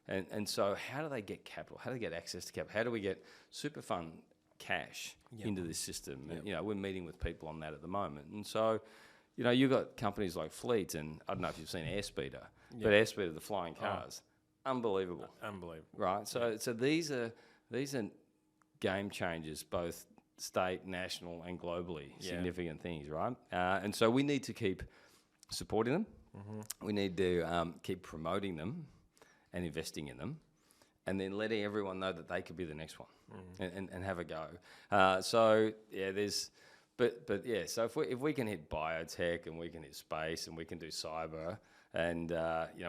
And so how do they get capital? How do they get access to capital? How do we get super fund cash into this system? Yep. And, we're meeting with people on that at the moment. And so, you've got companies like Fleet, and I don't know if you've seen Airspeeder, but Airspeeder, the flying cars, unbelievable. Unbelievable. Right, so these are game changers, both state, national, and globally significant things, right? And so we need to keep supporting them. Mm-hmm. We need to keep promoting them and investing in them, and then letting everyone know that they could be the next one and have a go. So if we can hit biotech and we can hit space and we can do cyber and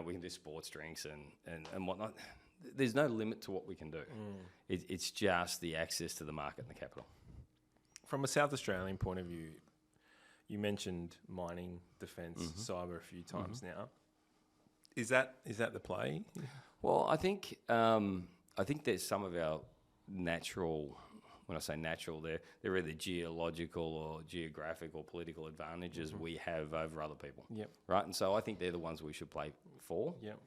we can do sports drinks and whatnot, there's no limit to what we can do. It's just the access to the market and the capital. From a South Australian point of view, you mentioned mining, defence, cyber a few times now. Is that the play? Well, I think there's some of our natural. When I say natural, they're either geological or geographic or political advantages we have over other people. Yep. Right, and so I think they're the ones we should play for. Yep.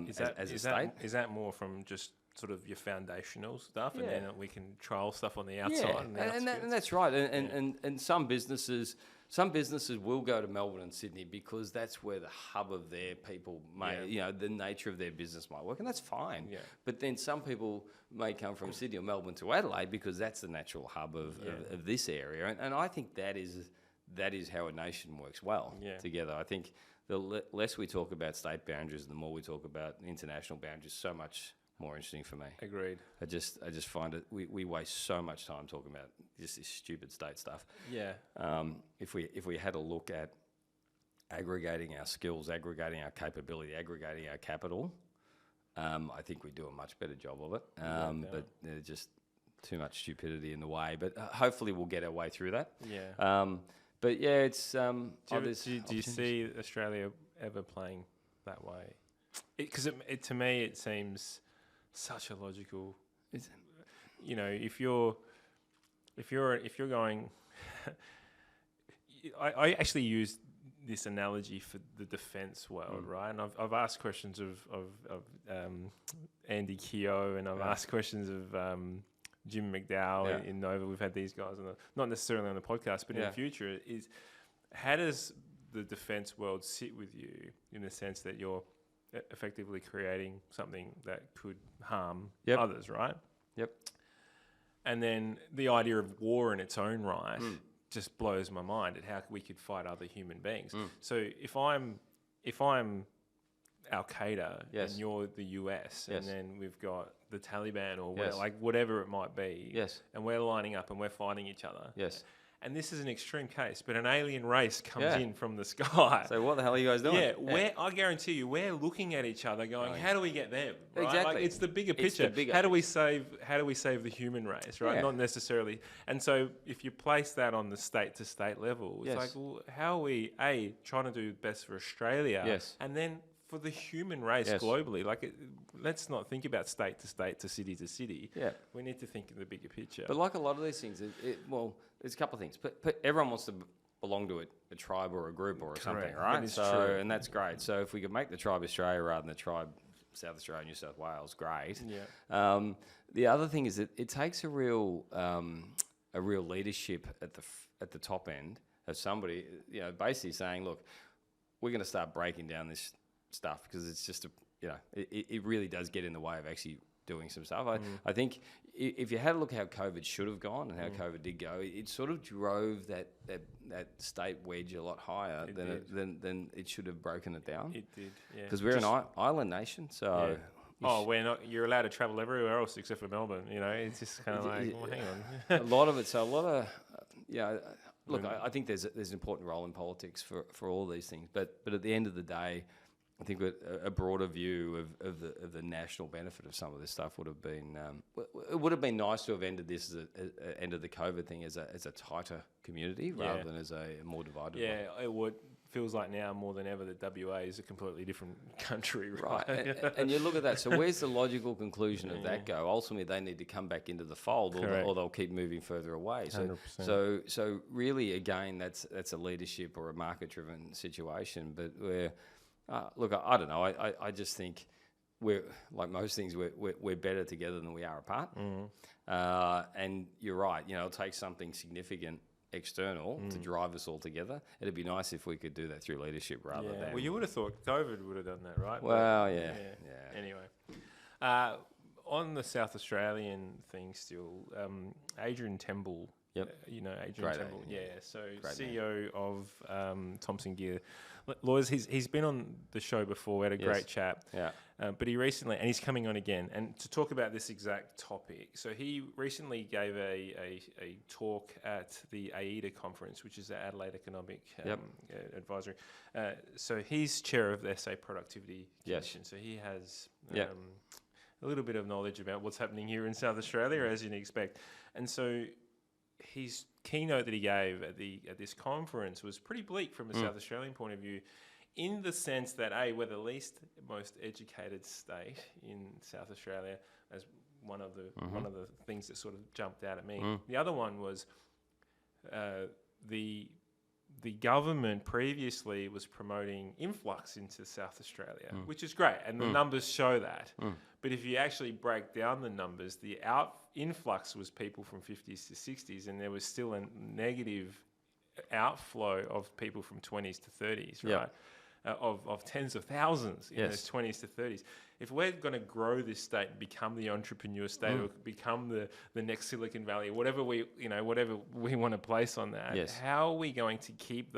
Is that more from just sort of your foundational stuff, and then we can trial stuff on the outside? And that's right. And some businesses will go to Melbourne and Sydney because that's where the hub of their people the nature of their business might work, and that's fine. Yeah. But then some people may come from Sydney or Melbourne to Adelaide because that's the natural hub of this area. And I think that is how a nation works well together. I think the less we talk about state boundaries, the more we talk about international boundaries, so much more interesting for me. Agreed. I just find it we waste so much time talking about just this stupid state stuff. Yeah. If we had a look at aggregating our skills, aggregating our capability, aggregating our capital, I think we do a much better job of it. But there's just too much stupidity in the way. But hopefully we'll get our way through that. Yeah. But yeah, it's. Do you see Australia ever playing that way? Because to me it seems such a logical. If you're going, I actually use this analogy for the defence world, right? And I've asked questions of Andy Keogh, and I've asked questions of Jim McDowell in Nova. We've had these guys not necessarily on the podcast, but in the future, is how does the defence world sit with you in the sense that you're effectively creating something that could harm others, right? Yep. And then the idea of war in its own right just blows my mind at how we could fight other human beings. So if I'm Al Qaeda and you're the US, and then we've got the Taliban or whatever it might be, and we're lining up and we're fighting each other. Yes. And this is an extreme case, but an alien race comes in from the sky. So what the hell are you guys doing? I guarantee you, we're looking at each other, going, "How do we get them?" Right? Exactly. It's the bigger picture. How do we save the human race? Right? Not necessarily. And so, if you place that on the state-to-state level, it's like, well, how are we trying to do best for Australia, and then for the human race globally. Like, let's not think about state to state to city. Yeah. We need to think of the bigger picture. But like a lot of these things, there's a couple of things. But everyone wants to belong to a tribe or a group or something, right? That is true. And that's great. So if we could make the tribe Australia rather than the tribe South Australia, New South Wales, great. Yeah. The other thing is that it takes a real leadership at the top end of somebody, basically saying, look, we're going to start breaking down this stuff because it's just it really does get in the way of actually doing some stuff. I think if you had a look how COVID should have gone and how COVID did go, it sort of drove that state wedge a lot higher than it should have broken it down. It did, yeah. Because we're an island nation, so... Yeah. We're not. You're allowed to travel everywhere else except for Melbourne. It's just kind of like, well, hang on. a lot of it. So a lot of, Look, I think there's an important role in politics for all these things. But at the end of the day, I think a broader view of the national benefit of some of this stuff would have been. It would have been nice to have ended this ended the COVID thing as a tighter community rather than as a more divided one. Yeah, it would. Feels like now more than ever that WA is a completely different country, right? And you look at that. So where's the logical conclusion of that go? Ultimately, they need to come back into the fold, or they'll keep moving further away. So really, again, that's a leadership or a market-driven situation. But look, I don't know. I just think we're like most things. We're better together than we are apart. And you're right. It'll take something significant external to drive us all together. It'd be nice if we could do that through leadership rather than... Well, you would have thought COVID would have done that, right? Well, yeah. Anyway, on the South Australian thing still, Adrian Temple, Adrian Great Temple, so Great CEO of Thompson Gear. Lawyers, he's been on the show before. We had a great chat. Yeah. But he recently, and he's coming on again, and to talk about this exact topic. So he recently gave a talk at the AIDA conference, which is the Adelaide Economic Advisory. So he's chair of the SA Productivity Commission. So he has a little bit of knowledge about what's happening here in South Australia, as you'd expect. And so his keynote that he gave at this conference was pretty bleak from a South Australian point of view, in the sense that we're the most educated state in South Australia, as one of the things that sort of jumped out at me. The other one was the government previously was promoting influx into South Australia, which is great, and the numbers show that. But if you actually break down the numbers, the influx was people from 50s to 60s, and there was still a negative outflow of people from 20s to 30s, right? Of tens of thousands in those 20s to 30s. If we're going to grow this state and become the entrepreneur state, or become the next Silicon Valley, whatever we want to place on that, how are we going to keep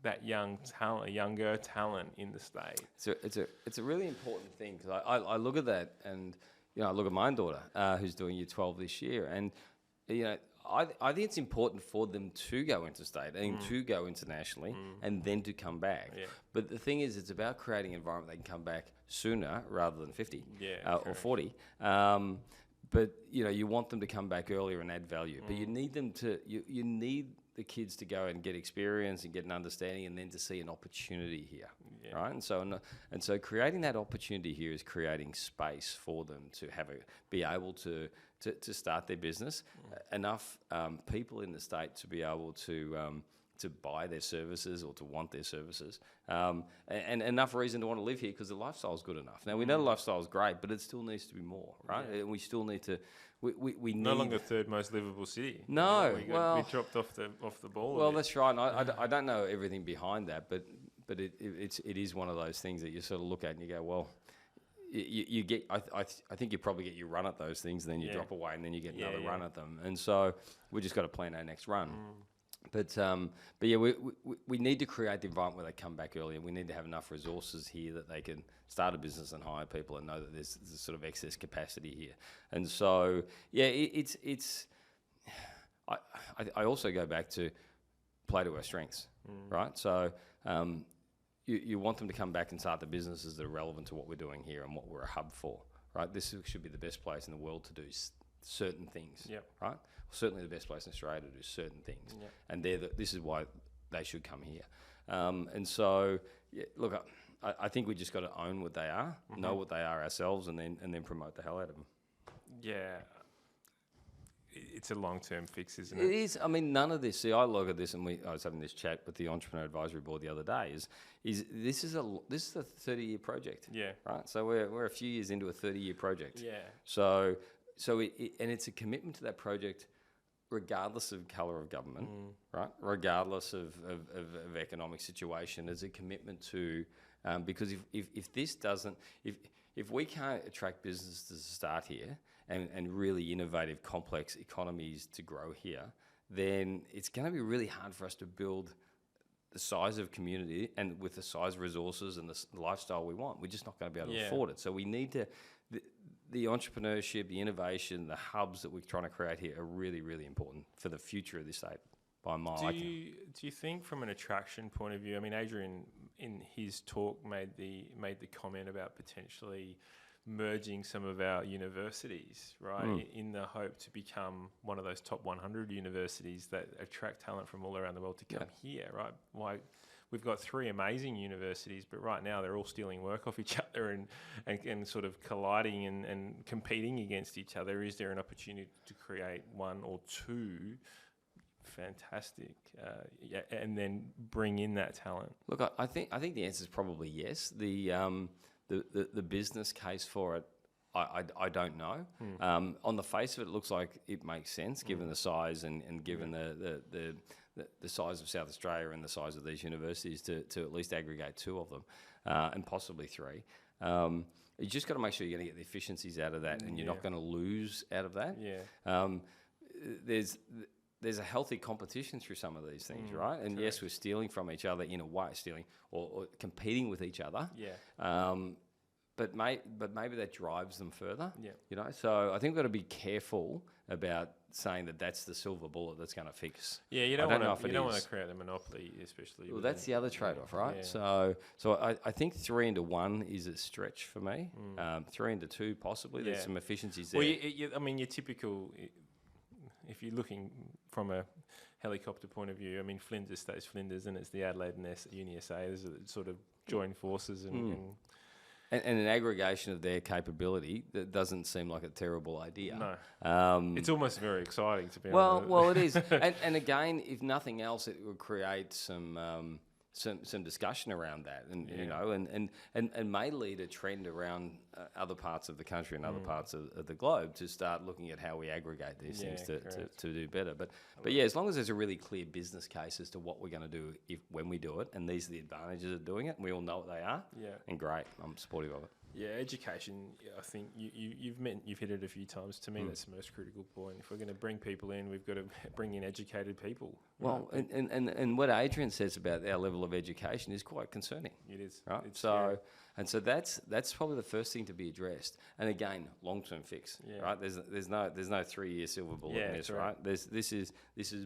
that younger talent in the state? So it's a really important thing, because I look at that, and I look at my own daughter who's doing year 12 this year, and I think it's important for them to go interstate and to go internationally and then to come back. Yeah. But the thing is, it's about creating an environment they can come back sooner rather than 50 or 40. But you want them to come back earlier and add value. But you need them to you need the kids to go and get experience and get an understanding, and then to see an opportunity here, right? And so creating that opportunity here is creating space for them to be able to start their business. Enough people in the state to be able to buy their services or to want their services, and enough reason to want to live here because the lifestyle is good enough. Now we know the lifestyle is great, but it still needs to be more, right? Yeah. And we still need to. We need no longer third most livable city. No, we dropped off the ball. Well, that's right. And I don't know everything behind that, but it is one of those things that you sort of look at and you go, well. You get. I think you probably get your run at those things, and then you drop away, and then you get another run at them. And so we just got to plan our next run. But yeah, we need to create the environment where they come back early, and we need to have enough resources here that they can start a business and hire people and know that there's sort of excess capacity here. And so it's. I also go back to play to our strengths, right? So. You want them to come back and start the businesses that are relevant to what we're doing here and what we're a hub for, right? This should be the best place in the world to do certain things, right? Certainly the best place in Australia to do certain things, and this is why they should come here. And so, look, I think we just got to own what they are, know what they are ourselves, and then promote the hell out of them. Yeah. It's a long-term fix, isn't It is. I mean, none of this. See, I look at this, and I was having this chat with the Entrepreneur Advisory Board the other day. This is a 30-year project. Yeah. Right. So we're a few years into a 30-year project. Yeah. So and it's a commitment to that project, regardless of colour of government, right? Regardless of economic situation, there's a commitment to because if this doesn't if we can't attract businesses to start here and really innovative, complex economies to grow here, then it's going to be really hard for us to build the size of community and with the size of resources and the lifestyle we want. We're just not going to be able to afford it. So we need to, the entrepreneurship, the innovation, the hubs that we're trying to create here are really, really important for the future of this state. By my Do you think, from an attraction point of view? I mean, Adrian in his talk made the comment about potentially merging some of our universities, right, in the hope to become one of those top 100 universities that attract talent from all around the world to come here, right? Why? We've got 3 amazing universities, but right now they're all stealing work off each other and sort of colliding and competing against each other. Is there an opportunity to create 1 or 2 fantastic, and then bring in that talent? Look, I think the answer is probably yes. The business case for it, I don't know. On the face of it, it looks like it makes sense given the size and given the size of South Australia and the size of these universities to at least aggregate 2 of them and possibly 3. You just got to make sure you're going to get the efficiencies out of that and you're not going to lose out of that. There's a healthy competition through some of these things, right? And correct. Yes, we're stealing from each other in a way, or competing with each other. But maybe that drives them further. You know, so I think we've got to be careful about saying that that's the silver bullet that's going to fix. Yeah, you don't want to create a monopoly, especially. Well, that's the other trade-off, right? Yeah. So I think 3 into 1 is a stretch for me. 3 into 2 possibly. There's some efficiencies there. Well, I mean, your typical. If you're looking from a helicopter point of view, I mean, Flinders stays Flinders, and it's the Adelaide and Uni SA that sort of join forces and an aggregation of their capability that doesn't seem like a terrible idea. No, it's almost very exciting to be honest. Well, it is, and again, if nothing else, it would create some discussion around that, and you know, and may lead a trend around other parts of the country and other parts of the globe to start looking at how we aggregate these things to do better. But yeah, as long as there's a really clear business case as to what we're going to do when we do it, and these are the advantages of doing it, and we all know what they are. And great, I'm supportive of it. Yeah, education. I think you've hit it a few times. To me, that's the most critical point. If we're going to bring people in, we've got to bring in educated people. Well, right? and what Adrian says about our level of education is quite concerning. It is, right? So that's probably the first thing to be addressed. And again, long-term fix, right? There's no 3-year silver bullet in this, right? This is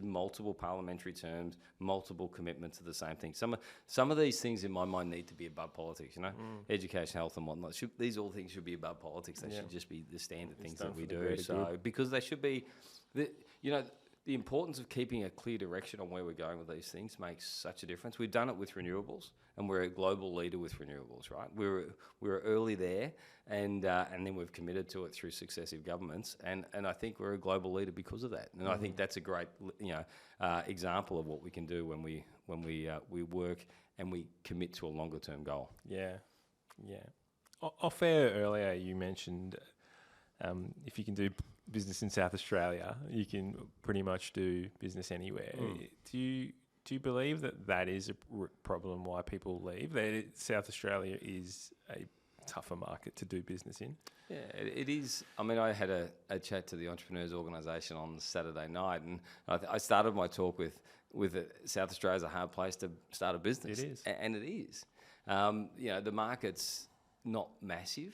multiple parliamentary terms, multiple commitments to the same thing. Some of these things in my mind need to be above politics, you know, education, health, and whatnot. These all things should be above politics. They should just be the standard things that we do. So because they should be, the importance of keeping a clear direction on where we're going with these things makes such a difference. We've done it with renewables, and we're a global leader with renewables, right? We were early there, and then we've committed to it through successive governments, and I think we're a global leader because of that. And I think that's a great example of what we can do when we work and we commit to a longer term goal. Yeah. Off air earlier, you mentioned if you can do business in South Australia, you can pretty much do business anywhere. Do you believe that is a problem why people leave? That South Australia is a tougher market to do business in? Yeah, it is. I mean, I had a chat to the Entrepreneurs Organisation on Saturday night, and I started my talk with South Australia's a hard place to start a business. It is. And it is. The market's not massive.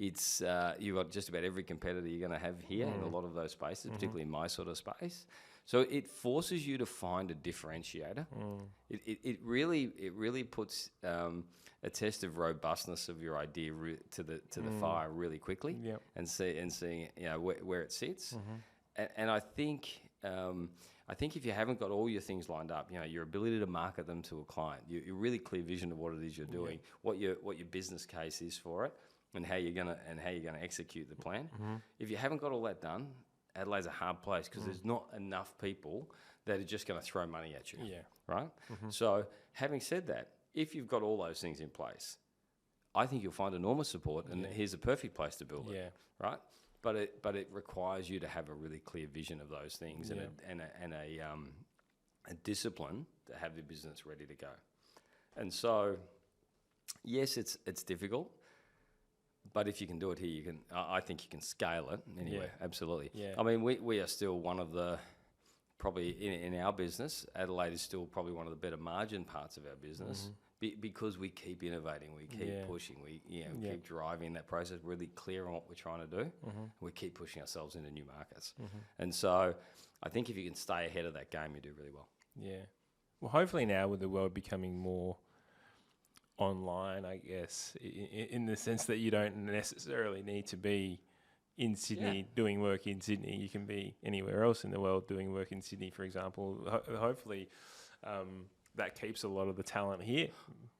It's you've got just about every competitor you're going to have here in a lot of those spaces, particularly in my sort of space. So it forces you to find a differentiator. It really puts a test of robustness of your idea to the fire really quickly, and seeing where it sits. And I think I think if you haven't got all your things lined up, your ability to market them to a client, your really clear vision of what it is you're doing, what your business case is for it, and how you're gonna execute the plan. If you haven't got all that done, Adelaide's a hard place because there's not enough people that are just going to throw money at you. Yeah. Right. So having said that, if you've got all those things in place, I think you'll find enormous support, and here's a perfect place to build it. Right. But it requires you to have a really clear vision of those things and a discipline to have your business ready to go. And so, yes, it's difficult, but if you can do it here, you can. I think you can scale it anywhere. Absolutely. Yeah. I mean, we are still one of the probably in our business. Adelaide is still probably one of the better margin parts of our business. Because we keep innovating, we keep pushing, we keep driving that process, really clear on what we're trying to do. We keep pushing ourselves into new markets. And so I think if you can stay ahead of that game, you do really well. Yeah. Well, hopefully now with the world becoming more online, I guess, in the sense that you don't necessarily need to be in Sydney doing work in Sydney. You can be anywhere else in the world doing work in Sydney, for example. Hopefully... that keeps a lot of the talent here.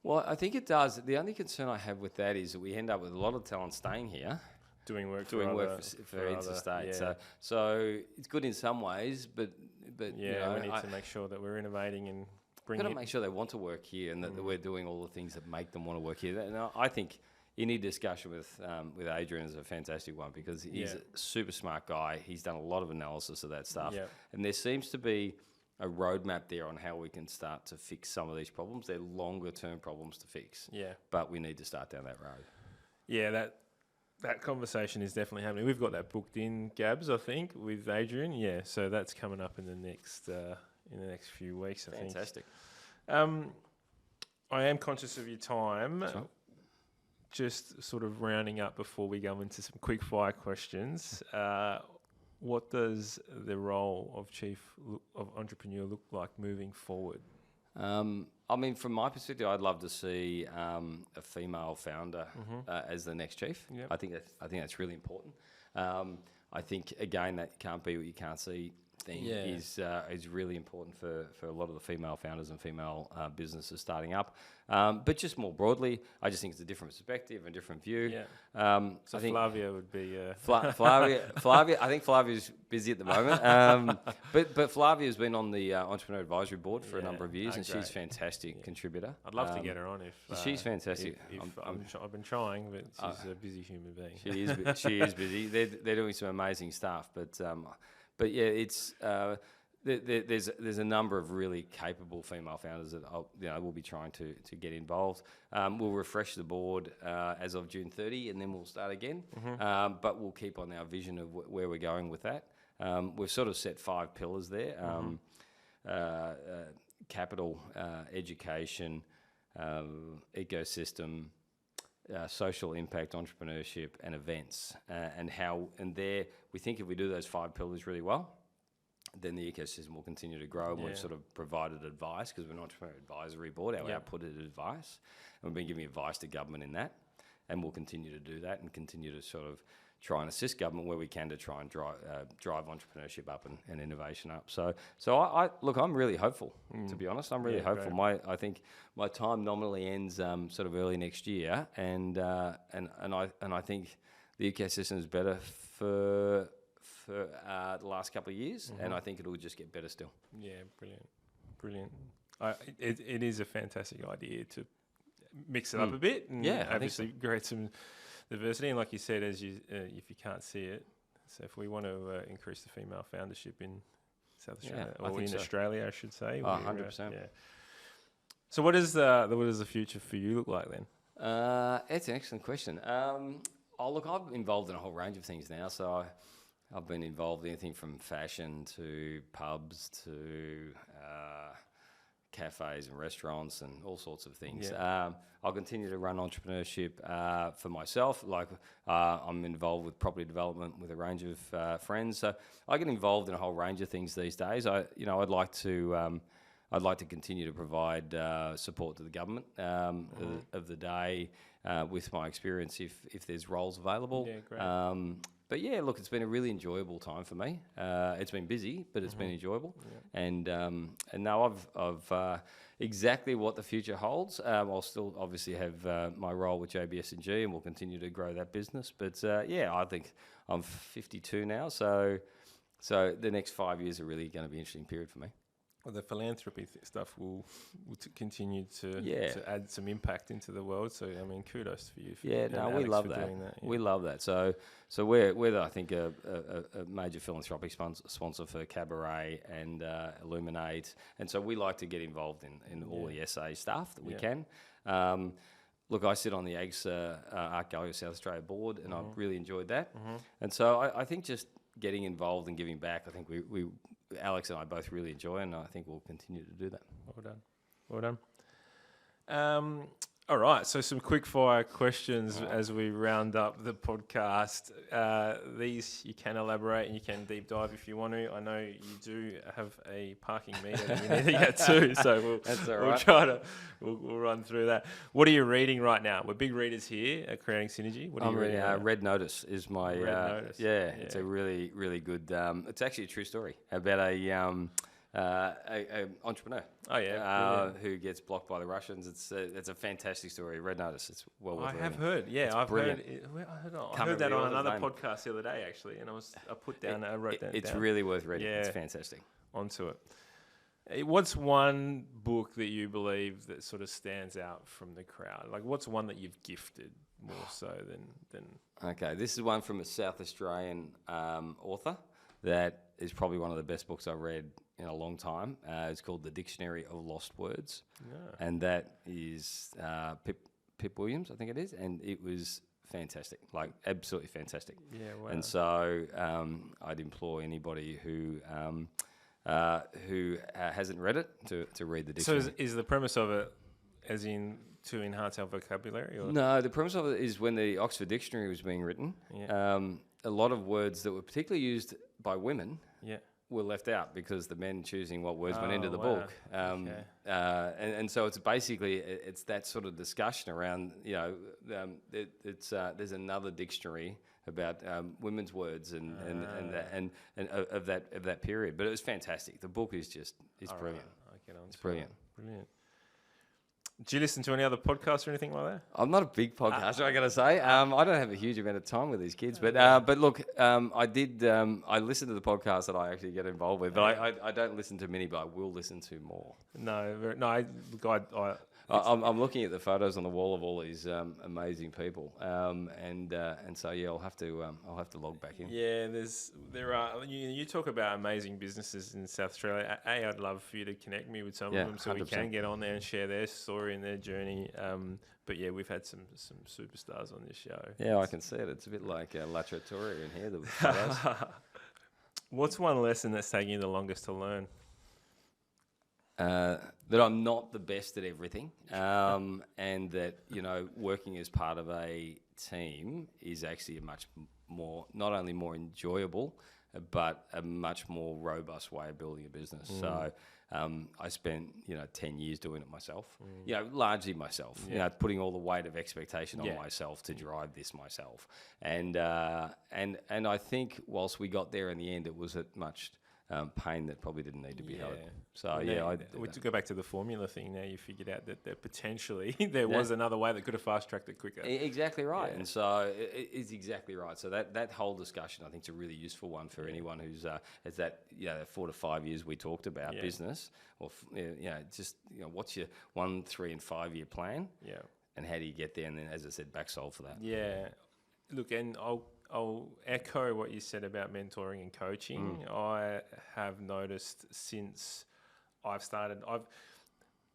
Well, I think it does. The only concern I have with that is that we end up with a lot of talent staying here, doing work for interstate. So it's good in some ways, but we need to make sure that we're innovating and bringing. Got to make sure they want to work here, and that we're doing all the things that make them want to work here. And I think any discussion with Adrian is a fantastic one because he's a super smart guy. He's done a lot of analysis of that stuff, and there seems to be a roadmap there on how we can start to fix some of these problems. They're longer term problems to fix. Yeah. But we need to start down that road. Yeah, that conversation is definitely happening. We've got that booked in, Gabs, I think, with Adrian. Yeah, so that's coming up in the next few weeks, I think. Fantastic. I am conscious of your time. Sure. Just sort of rounding up before we go into some quick fire questions. What does the role of chief of entrepreneur look like moving forward? I mean, from my perspective, I'd love to see a female founder as the next chief. Yep. I think that's really important. I think again that can't be what you can't see thing is really important for a lot of the female founders and female businesses starting up. But just more broadly, I just think it's a different perspective and different view. Yeah. So I think Flavia would be... Flavia, I think Flavia's busy at the moment. But Flavia's been on the Entrepreneur Advisory Board for a number of years, and great. she's a fantastic contributor. I'd love to get her on if... she's fantastic. I've been trying, but she's a busy human being. She is busy. They're doing some amazing stuff, but yeah, it's there's a number of really capable female founders that we'll be trying to get involved. We'll refresh the board as of June 30, and then we'll start again. But we'll keep on our vision of where we're going with that. We've sort of set 5 pillars there: capital, education, ecosystem, social impact, entrepreneurship, and events. And there we think if we do those 5 pillars really well, then the ecosystem will continue to grow. And we've sort of provided advice because we're an entrepreneur advisory board. Our output is advice, and we've been giving advice to government in that, and we'll continue to do that and continue to sort of try and assist government where we can to try and drive entrepreneurship up and innovation up. So I look, I'm really hopeful, to be honest. I'm really hopeful. Great. I think my time nominally ends sort of early next year, and I think the ecosystem is better for the last couple of years, and I think it'll just get better still. Yeah, brilliant. It is a fantastic idea to mix it up a bit, and obviously create some diversity. And like you said, if you can't see it, so if we want to increase the female foundership in South Australia, or in Australia, I should say. 100%. Yeah. So what does the future for you look like then? It's an excellent question. Look, I'm involved in a whole range of things now. So I've been involved in anything from fashion to pubs to cafes and restaurants and all sorts of things. I'll continue to run entrepreneurship for myself. Like I'm involved with property development with a range of friends. So I get involved in a whole range of things these days. I'd like to continue to provide support to the government of the day with my experience if there's roles available. Yeah, great. But yeah, look, it's been a really enjoyable time for me. It's been busy, but it's been enjoyable. And now I've exactly what the future holds. I'll still obviously have my role with JBS&G, and we'll continue to grow that business. But I think I'm 52 now, so the next 5 years are really going to be an interesting period for me. Well, the philanthropy stuff will continue to add some impact into the world. So I mean, kudos for you. We love that. Doing that. Yeah. We love that. So we're I think a major philanthropic sponsor for Cabaret and Illuminate, and so we like to get involved in all the SA stuff that we can. Look, I sit on the Art Gallery of South Australia board, and I've really enjoyed that. And so I think just getting involved and giving back, I think we Alex and I both really enjoy, and I think we'll continue to do that. Well done. All right, so some quick fire questions as we round up the podcast. These you can elaborate and you can deep dive if you want to. I know you do have a parking meter that you need to get to, so we'll run through that. What are you reading right now? We're big readers here at Creating Synergy. What are you reading? Red Notice is my. Red Notice. It's a really, really good. It's actually a true story about a entrepreneur. Who gets blocked by the Russians. It's a fantastic story. Red Notice. It's well worth reading. I have heard. Yeah, I've brilliant. I heard that on another podcast the other day actually, and I wrote that. It's down. Really worth reading. Yeah. It's fantastic. Onto it. What's one book that you believe that sort of stands out from the crowd? Like, what's one that you've gifted more so than? Okay, this is one from a South Australian author that is probably one of the best books I've read in a long time. It's called The Dictionary of Lost Words, and that is Pip Williams, I think it is, and it was fantastic, like absolutely fantastic. Yeah, wow. And so I'd implore anybody who hasn't read it to read the dictionary. So is the premise of it as in to enhance our vocabulary? Or? No, the premise of it is when the Oxford Dictionary was being written, a lot of words that were particularly used by women were left out because the men choosing what words went into the book. And so it's basically, it's that sort of discussion around, there's another dictionary about women's words and of that period. But it was fantastic. The book is brilliant. It's brilliant. Brilliant. Do you listen to any other podcasts or anything like that? I'm not a big podcaster, I gotta say. I don't have a huge amount of time with these kids, but look, I did. I listen to the podcasts that I actually get involved with, but I don't listen to many, but I will listen to more. I'm looking at the photos on the wall of all these amazing people, and so I'll have to log back in. Yeah, there are. You talk about amazing businesses in South Australia. I'd love for you to connect me with some of them so 100%. We can get on there and share their story and their journey. But yeah, we've had some superstars on this show. Yeah, I can see it. It's a bit like La Trattoria in here. The photos. What's one lesson that's taking you the longest to learn? That I'm not the best at everything, and that working as part of a team is actually a much more, not only more enjoyable, but a much more robust way of building a business. So I spent 10 years doing it myself, largely myself, putting all the weight of expectation on myself to drive this myself, and I think whilst we got there in the end, it was at much pain that probably didn't need to be held. So we to go back to the formula thing. Now you figured out that potentially there was another way that could have fast tracked it quicker. Exactly right, and so it's exactly right. So that whole discussion, I think, is a really useful one for anyone who's has that 4 to 5 years we talked about business, or what's your 1, 3, and 5 year plan? Yeah, and how do you get there? And then, as I said, back solve for that. Yeah, look, and I'll echo what you said about mentoring and coaching. I have noticed since I've started,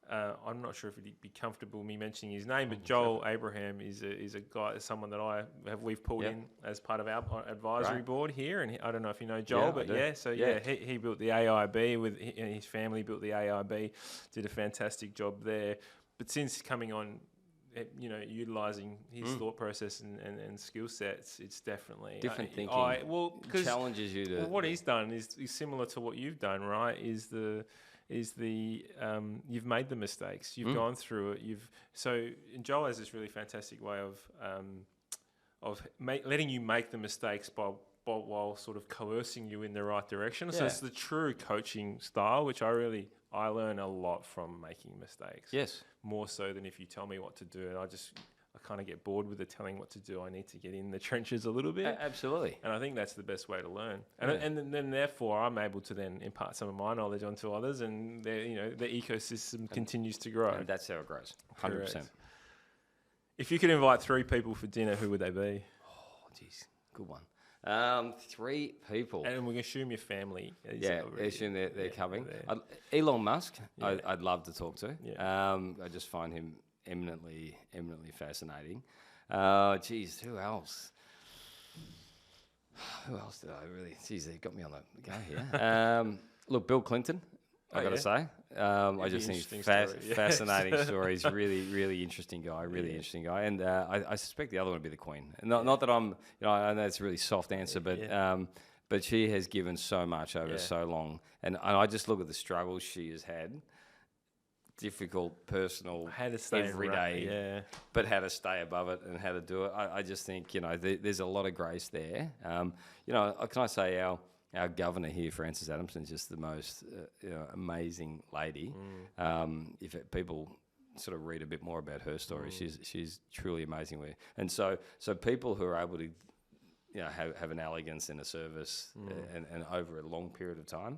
I'm not sure if he'd be comfortable me mentioning his name, but Joel Abraham is a guy, someone that we've pulled in as part of our advisory board here, and I don't know if you know Joel, but he built the AIB and his family built the AIB, did a fantastic job there. But since coming on, utilising his thought process and skill sets, it's definitely different thinking. Challenges you to. Well, what he's done is similar to what you've done, right? You've made the mistakes, you've gone through it. And Joel has this really fantastic way letting you make the mistakes while sort of coercing you in the right direction. So Yeah. it's the true coaching style, which I learn a lot from making mistakes. Yes. More so than if you tell me what to do. And I kind of get bored with the telling what to do. I need to get in the trenches a little bit. Absolutely. And I think that's the best way to learn. And then therefore I'm able to then impart some of my knowledge onto others, and the ecosystem continues to grow. And that's how it grows. 100%. Correct. If you could invite 3 people for dinner, who would they be? Oh, geez. Good one. 3 people. And we assume your family. Assume they're coming. Elon Musk, I'd love to talk to. Yeah. I just find him eminently fascinating. Who else? Who else did I really? Geez, they got me on the go here. Look, Bill Clinton. I got to say, I just think he's fascinating story. He's really interesting guy, interesting guy. And I suspect the other one would be the Queen. Not that I'm, I know it's a really soft answer, but she has given so much over so long, and I just look at the struggles she has had. Difficult, personal, how to stay every day, but how to stay above it and how to do it. I just think there's a lot of grace there. Can I say our governor here, Frances Adamson, is just the most amazing lady. If people sort of read a bit more about her story, she's truly amazing. And so people who are able to have an elegance in a service and over a long period of time.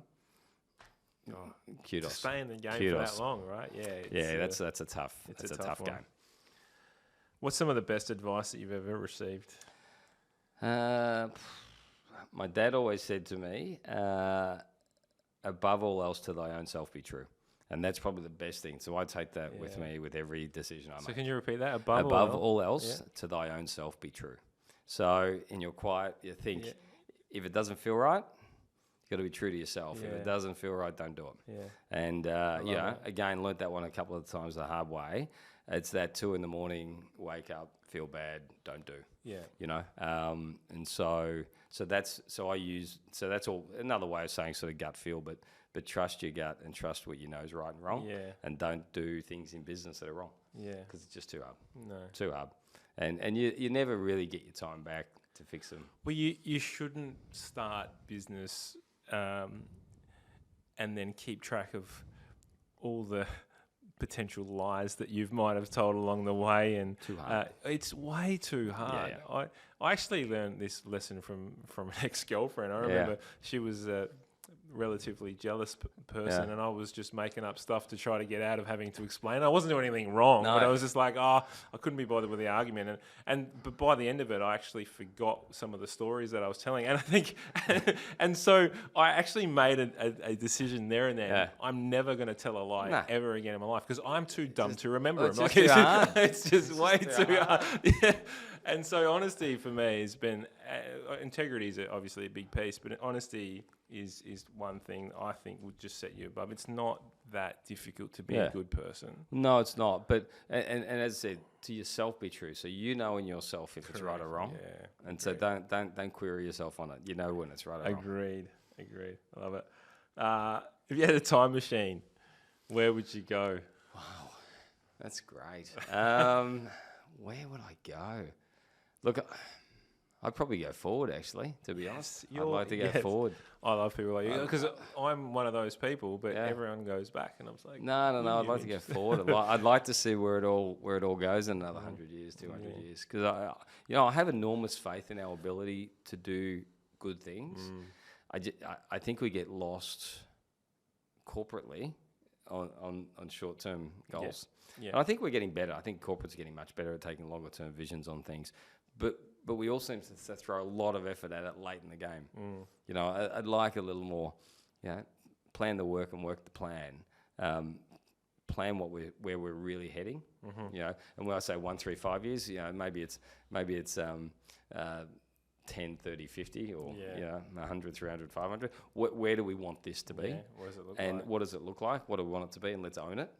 Kudos. To stay in the game for that long, right? That's a tough game. What's some of the best advice that you've ever received? My dad always said to me, above all else, to thy own self be true. And that's probably the best thing. So I take that with me with every decision I make. So can you repeat that? Above all else, to thy own self be true. So in your quiet, you think, if it doesn't feel right, you've got to be true to yourself. If it doesn't feel right, don't do it. Yeah. And, again, learnt that one a couple of times the hard way. It's that 2 a.m, wake up, feel bad, don't do. Yeah. And so that's all another way of saying sort of gut feel, but trust your gut and trust what you know is right and wrong. Yeah. And don't do things in business that are wrong. Yeah. Because it's just too hard. No. Too hard. And you never really get your time back to fix them. Well, you shouldn't start business and then keep track of all the potential lies that you might have told along the way, and too hard. It's way too hard. Yeah. I actually learned this lesson from an ex-girlfriend. I remember she was a relatively jealous person, and I was just making up stuff to try to get out of having to explain. I wasn't doing anything wrong, but I was just like, I couldn't be bothered with the argument. But by the end of it, I actually forgot some of the stories that I was telling. And I think, and so I actually made a decision there and then. Yeah. I'm never going to tell a lie ever again in my life, because I'm too dumb to remember them. It's just way too hard. Yeah. And so honesty for me has been, integrity is obviously a big piece, but honesty is one thing I think would just set you above. It's not that difficult to be a good person. No, it's not. But and as I said, to yourself be true. So you know in yourself if it's right or wrong. Yeah. And so don't query yourself on it. You know when it's right or wrong. Agreed. I love it. If you had a time machine, where would you go? Wow, that's great. Where would I go? Look, I'd probably go forward, actually, to be honest. I'd like to go forward. I love people like you, because I'm one of those people, but everyone goes back, and I'm like, no, I'd like to go forward. I'd like to see where it all goes in another 100 years, 200 years, because I have enormous faith in our ability to do good things. I think we get lost corporately on short-term goals. Yeah. And I think we're getting better. I think corporate's getting much better at taking longer-term visions on things. But we all seem to throw a lot of effort at it late in the game. I'd like a little more, plan the work and work the plan. Plan where we're really heading. And when I say 1, 3, 5 years, maybe it's 10, 30, 50, or 100, 300, 500. Where do we want this to be? What does it look and like? what does it look like? What do we want it to be? And let's own it.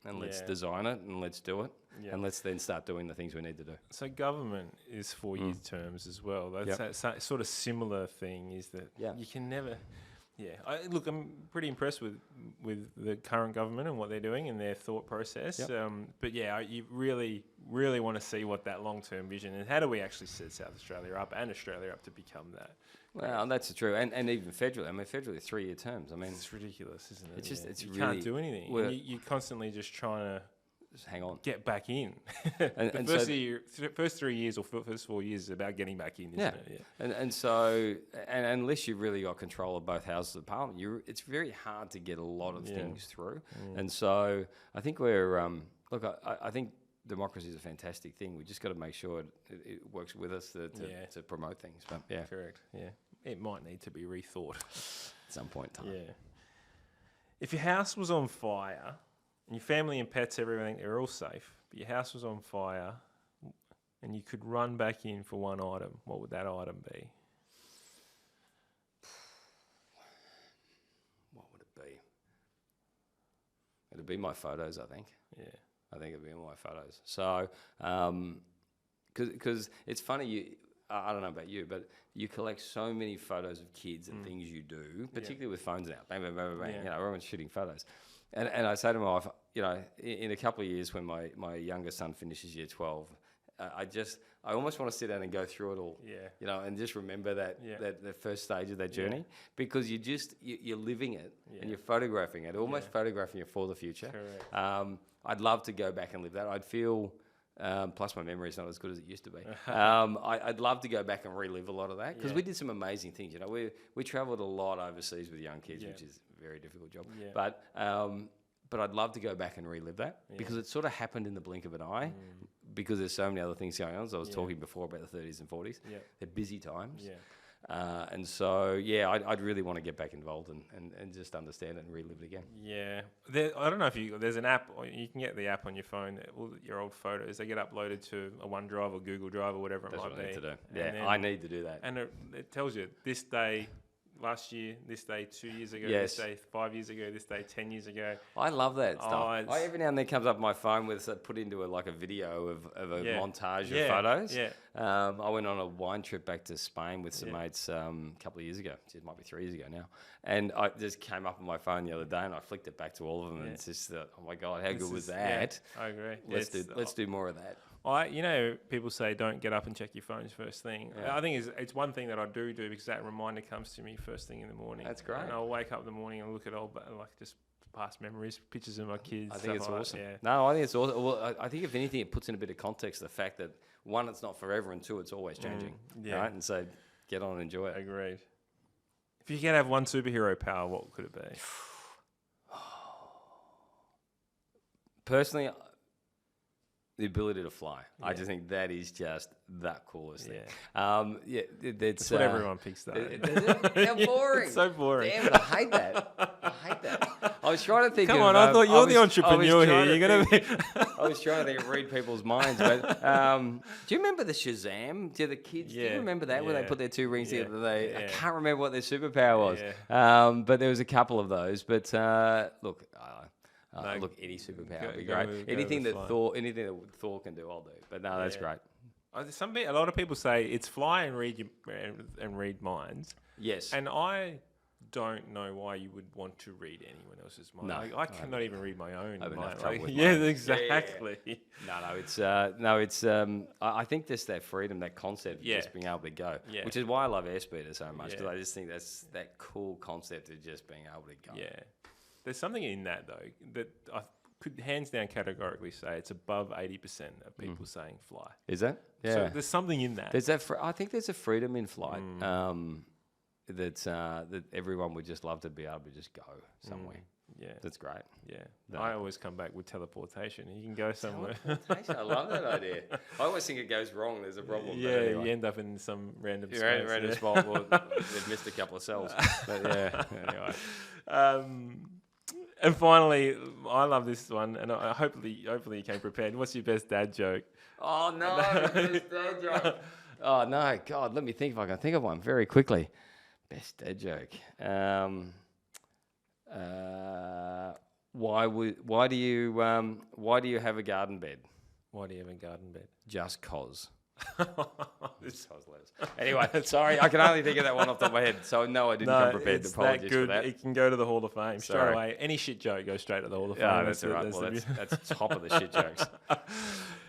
And let's design it, and let's do it, and let's then start doing the things we need to do. So government is 4-year terms as well. That's that sort of similar thing, is that you can never... Look, I'm pretty impressed with the current government and what they're doing and their thought process. Yep. But you really, really want to see what that long-term vision and how do we actually set South Australia up and Australia up to become that. Well, that's true, and even federally. I mean, federally 3-year terms. I mean, It's ridiculous, isn't it? It's just it's you really, can't do anything. well, You're constantly just trying to just hang on. get back in. And first, so first 3 years or first 4 years is about getting back in, isn't it? Yeah. And so unless you've really got control of both houses of parliament, it's very hard to get a lot of things through. And so I think we're I think democracy is a fantastic thing. We just got to make sure it works with us to promote things. But yeah, Correct. Yeah. It might need to be rethought at some point in time. Yeah. If your house was on fire and your family and pets, everything, they're all safe, but your house was on fire and you could run back in for one item, what would that item be? What would it be? It'd be my photos, I think. Yeah. I think it'd be my photos. So, because it's funny, I don't know about you, but you collect so many photos of kids and things you do, particularly with phones now. Bang, bang, bang, bang. Yeah. You know, everyone's shooting photos. And I say to my wife, you know, in a couple of years when my youngest son finishes year 12, I almost want to sit down and go through it all. Yeah. You know, and just remember that the first stage of that journey, because you're living it and you're photographing it, almost photographing it for the future. Correct. I'd love to go back and live that. I'd feel, plus my memory is not as good as it used to be. I'd love to go back and relive a lot of that because we did some amazing things. You know, we travelled a lot overseas with young kids, which is a very difficult job. Yeah. But I'd love to go back and relive that because it sort of happened in the blink of an eye because there's so many other things going on. As I was talking before about the 30s and 40s. Yeah. They're busy times. Yeah. And so, I'd really want to get back involved and just understand it and relive it again. Yeah. I don't know if there's an app, or you can get the app on your phone, all your old photos, they get uploaded to a OneDrive or Google Drive or whatever it might be. That's what I need to do. Yeah, I need to do that. And it tells you this day, last year, this day 2 years ago, Yes. this day 5 years ago, this day 10 years ago. I love that stuff. Oh, Every now and then comes up on my phone with put into a video of a montage of photos. Yeah. I went on a wine trip back to Spain with some mates a couple of years ago. It might be 3 years ago now. And I just came up on my phone the other day and I flicked it back to all of them. And it's just, oh my God, how good was that? Yeah, I agree. Let's do more of that. People say don't get up and check your phones first thing. Yeah. I think it's one thing that I do because that reminder comes to me first thing in the morning. That's great. And I'll wake up in the morning and look at just past memories, pictures of my kids. I think it's awesome. Yeah. No, I think it's awesome. Well, I think if anything, it puts in a bit of context the fact that one, it's not forever, and two, it's always changing. Right? And so get on and enjoy it. Agreed. If you could have one superhero power, what could it be? Personally, the ability to fly. Yeah. I just think that is just the coolest thing. That's what everyone picks though. How boring. It's so boring. Damn it, I hate that. I was trying to think Come on, I thought you're the entrepreneur here. You're going to be... I was trying to think of read people's minds. But do you remember the Shazam? Do the kids, do you remember that when they put their two rings together? I can't remember what their superpower was. Yeah. But there was a couple of those. But look... look, any superpower would be great. Anything that Thor can do, I'll do. But no, that's great. A lot of people say it's fly and read minds. Yes. And I don't know why you would want to read anyone else's mind. No, I cannot even read my own mind. Yeah, exactly. I think just that freedom, that concept of just being able to go, which is why I love Airspeeder so much, because I just think that's that cool concept of just being able to go. Yeah. There's something in that, though, that I could hands down categorically say it's above 80% of people saying fly. Is that? Yeah. So there's something in that. There's that. I think there's a freedom in flight that everyone would just love to be able to just go somewhere. Yeah. That's great. Yeah. No. I always come back with teleportation. You can go somewhere. Teleportation. I love that idea. I always think it goes wrong. There's a problem. Yeah, anyway. You end up in some random space. Random spot. Well, they've missed a couple of cells. But anyway. And finally, I love this one, and hopefully you came prepared. What's your best dad joke? Oh, no, best dad joke. Oh, no, God, let me think if I can think of one very quickly. Best dad joke. Why do you have a garden bed? Why do you have a garden bed? Just 'cause. This was hilarious. Anyway, sorry, I can only think of that one off the top of my head. So no, I didn't come prepared. It's Apologies that good. for that. It can go to the Hall of Fame straight Sorry. away. Any shit joke goes straight to the Hall of Fame. Yeah, that's all right. Well, that's top of the shit jokes.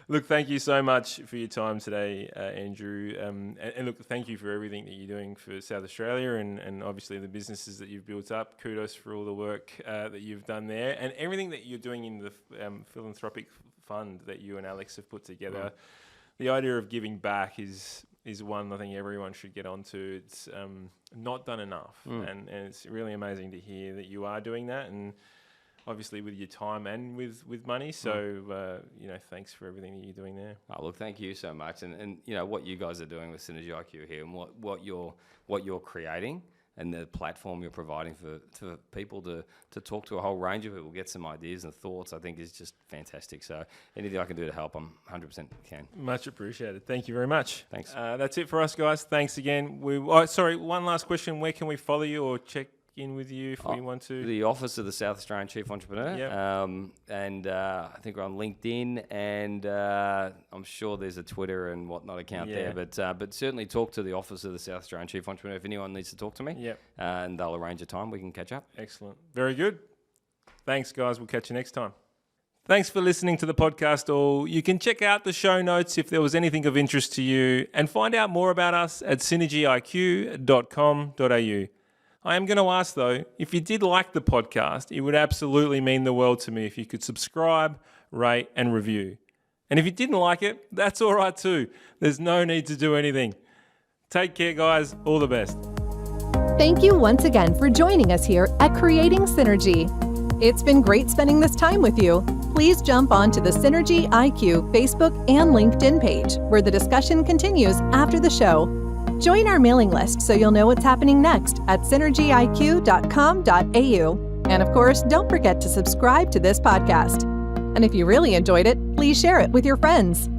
Look, thank you so much for your time today, Andrew. And look, thank you for everything that you're doing for South Australia and obviously the businesses that you've built up. Kudos for all the work that you've done there and everything that you're doing in the philanthropic fund that you and Alex have put together. The idea of giving back is one I think everyone should get onto. It's not done enough, and it's really amazing to hear that you are doing that, and obviously with your time and with money. So thanks for everything that you're doing there. Oh, look, thank you so much, and what you guys are doing with SynergyIQ here, and what you're creating. And the platform you're providing for people to talk to a whole range of people, get some ideas and thoughts, I think is just fantastic. So anything I can do to help, I'm 100% can. Much appreciated. Thank you very much. Thanks. That's it for us, guys. Thanks again. One last question. Where can we follow you or check in with you if we want to? The office of the South Australian Chief Entrepreneur. Yep. And I think we're on LinkedIn, and I'm sure there's a Twitter and whatnot account there. But certainly talk to the office of the South Australian Chief Entrepreneur if anyone needs to talk to me. Yep. And they'll arrange a time we can catch up. Excellent. Very good. Thanks, guys. We'll catch you next time. Thanks for listening to the podcast all. You can check out the show notes if there was anything of interest to you and find out more about us at synergyiq.com.au. I am going to ask though, if you did like the podcast, it would absolutely mean the world to me if you could subscribe, rate and review. And if you didn't like it, that's all right too. There's no need to do anything. Take care, guys. All the best. Thank you once again for joining us here at Creating Synergy. It's been great spending this time with you. Please jump onto the SynergyIQ Facebook and LinkedIn page where the discussion continues after the show. Join our mailing list so you'll know what's happening next at synergyiq.com.au. And of course, don't forget to subscribe to this podcast. And if you really enjoyed it, please share it with your friends.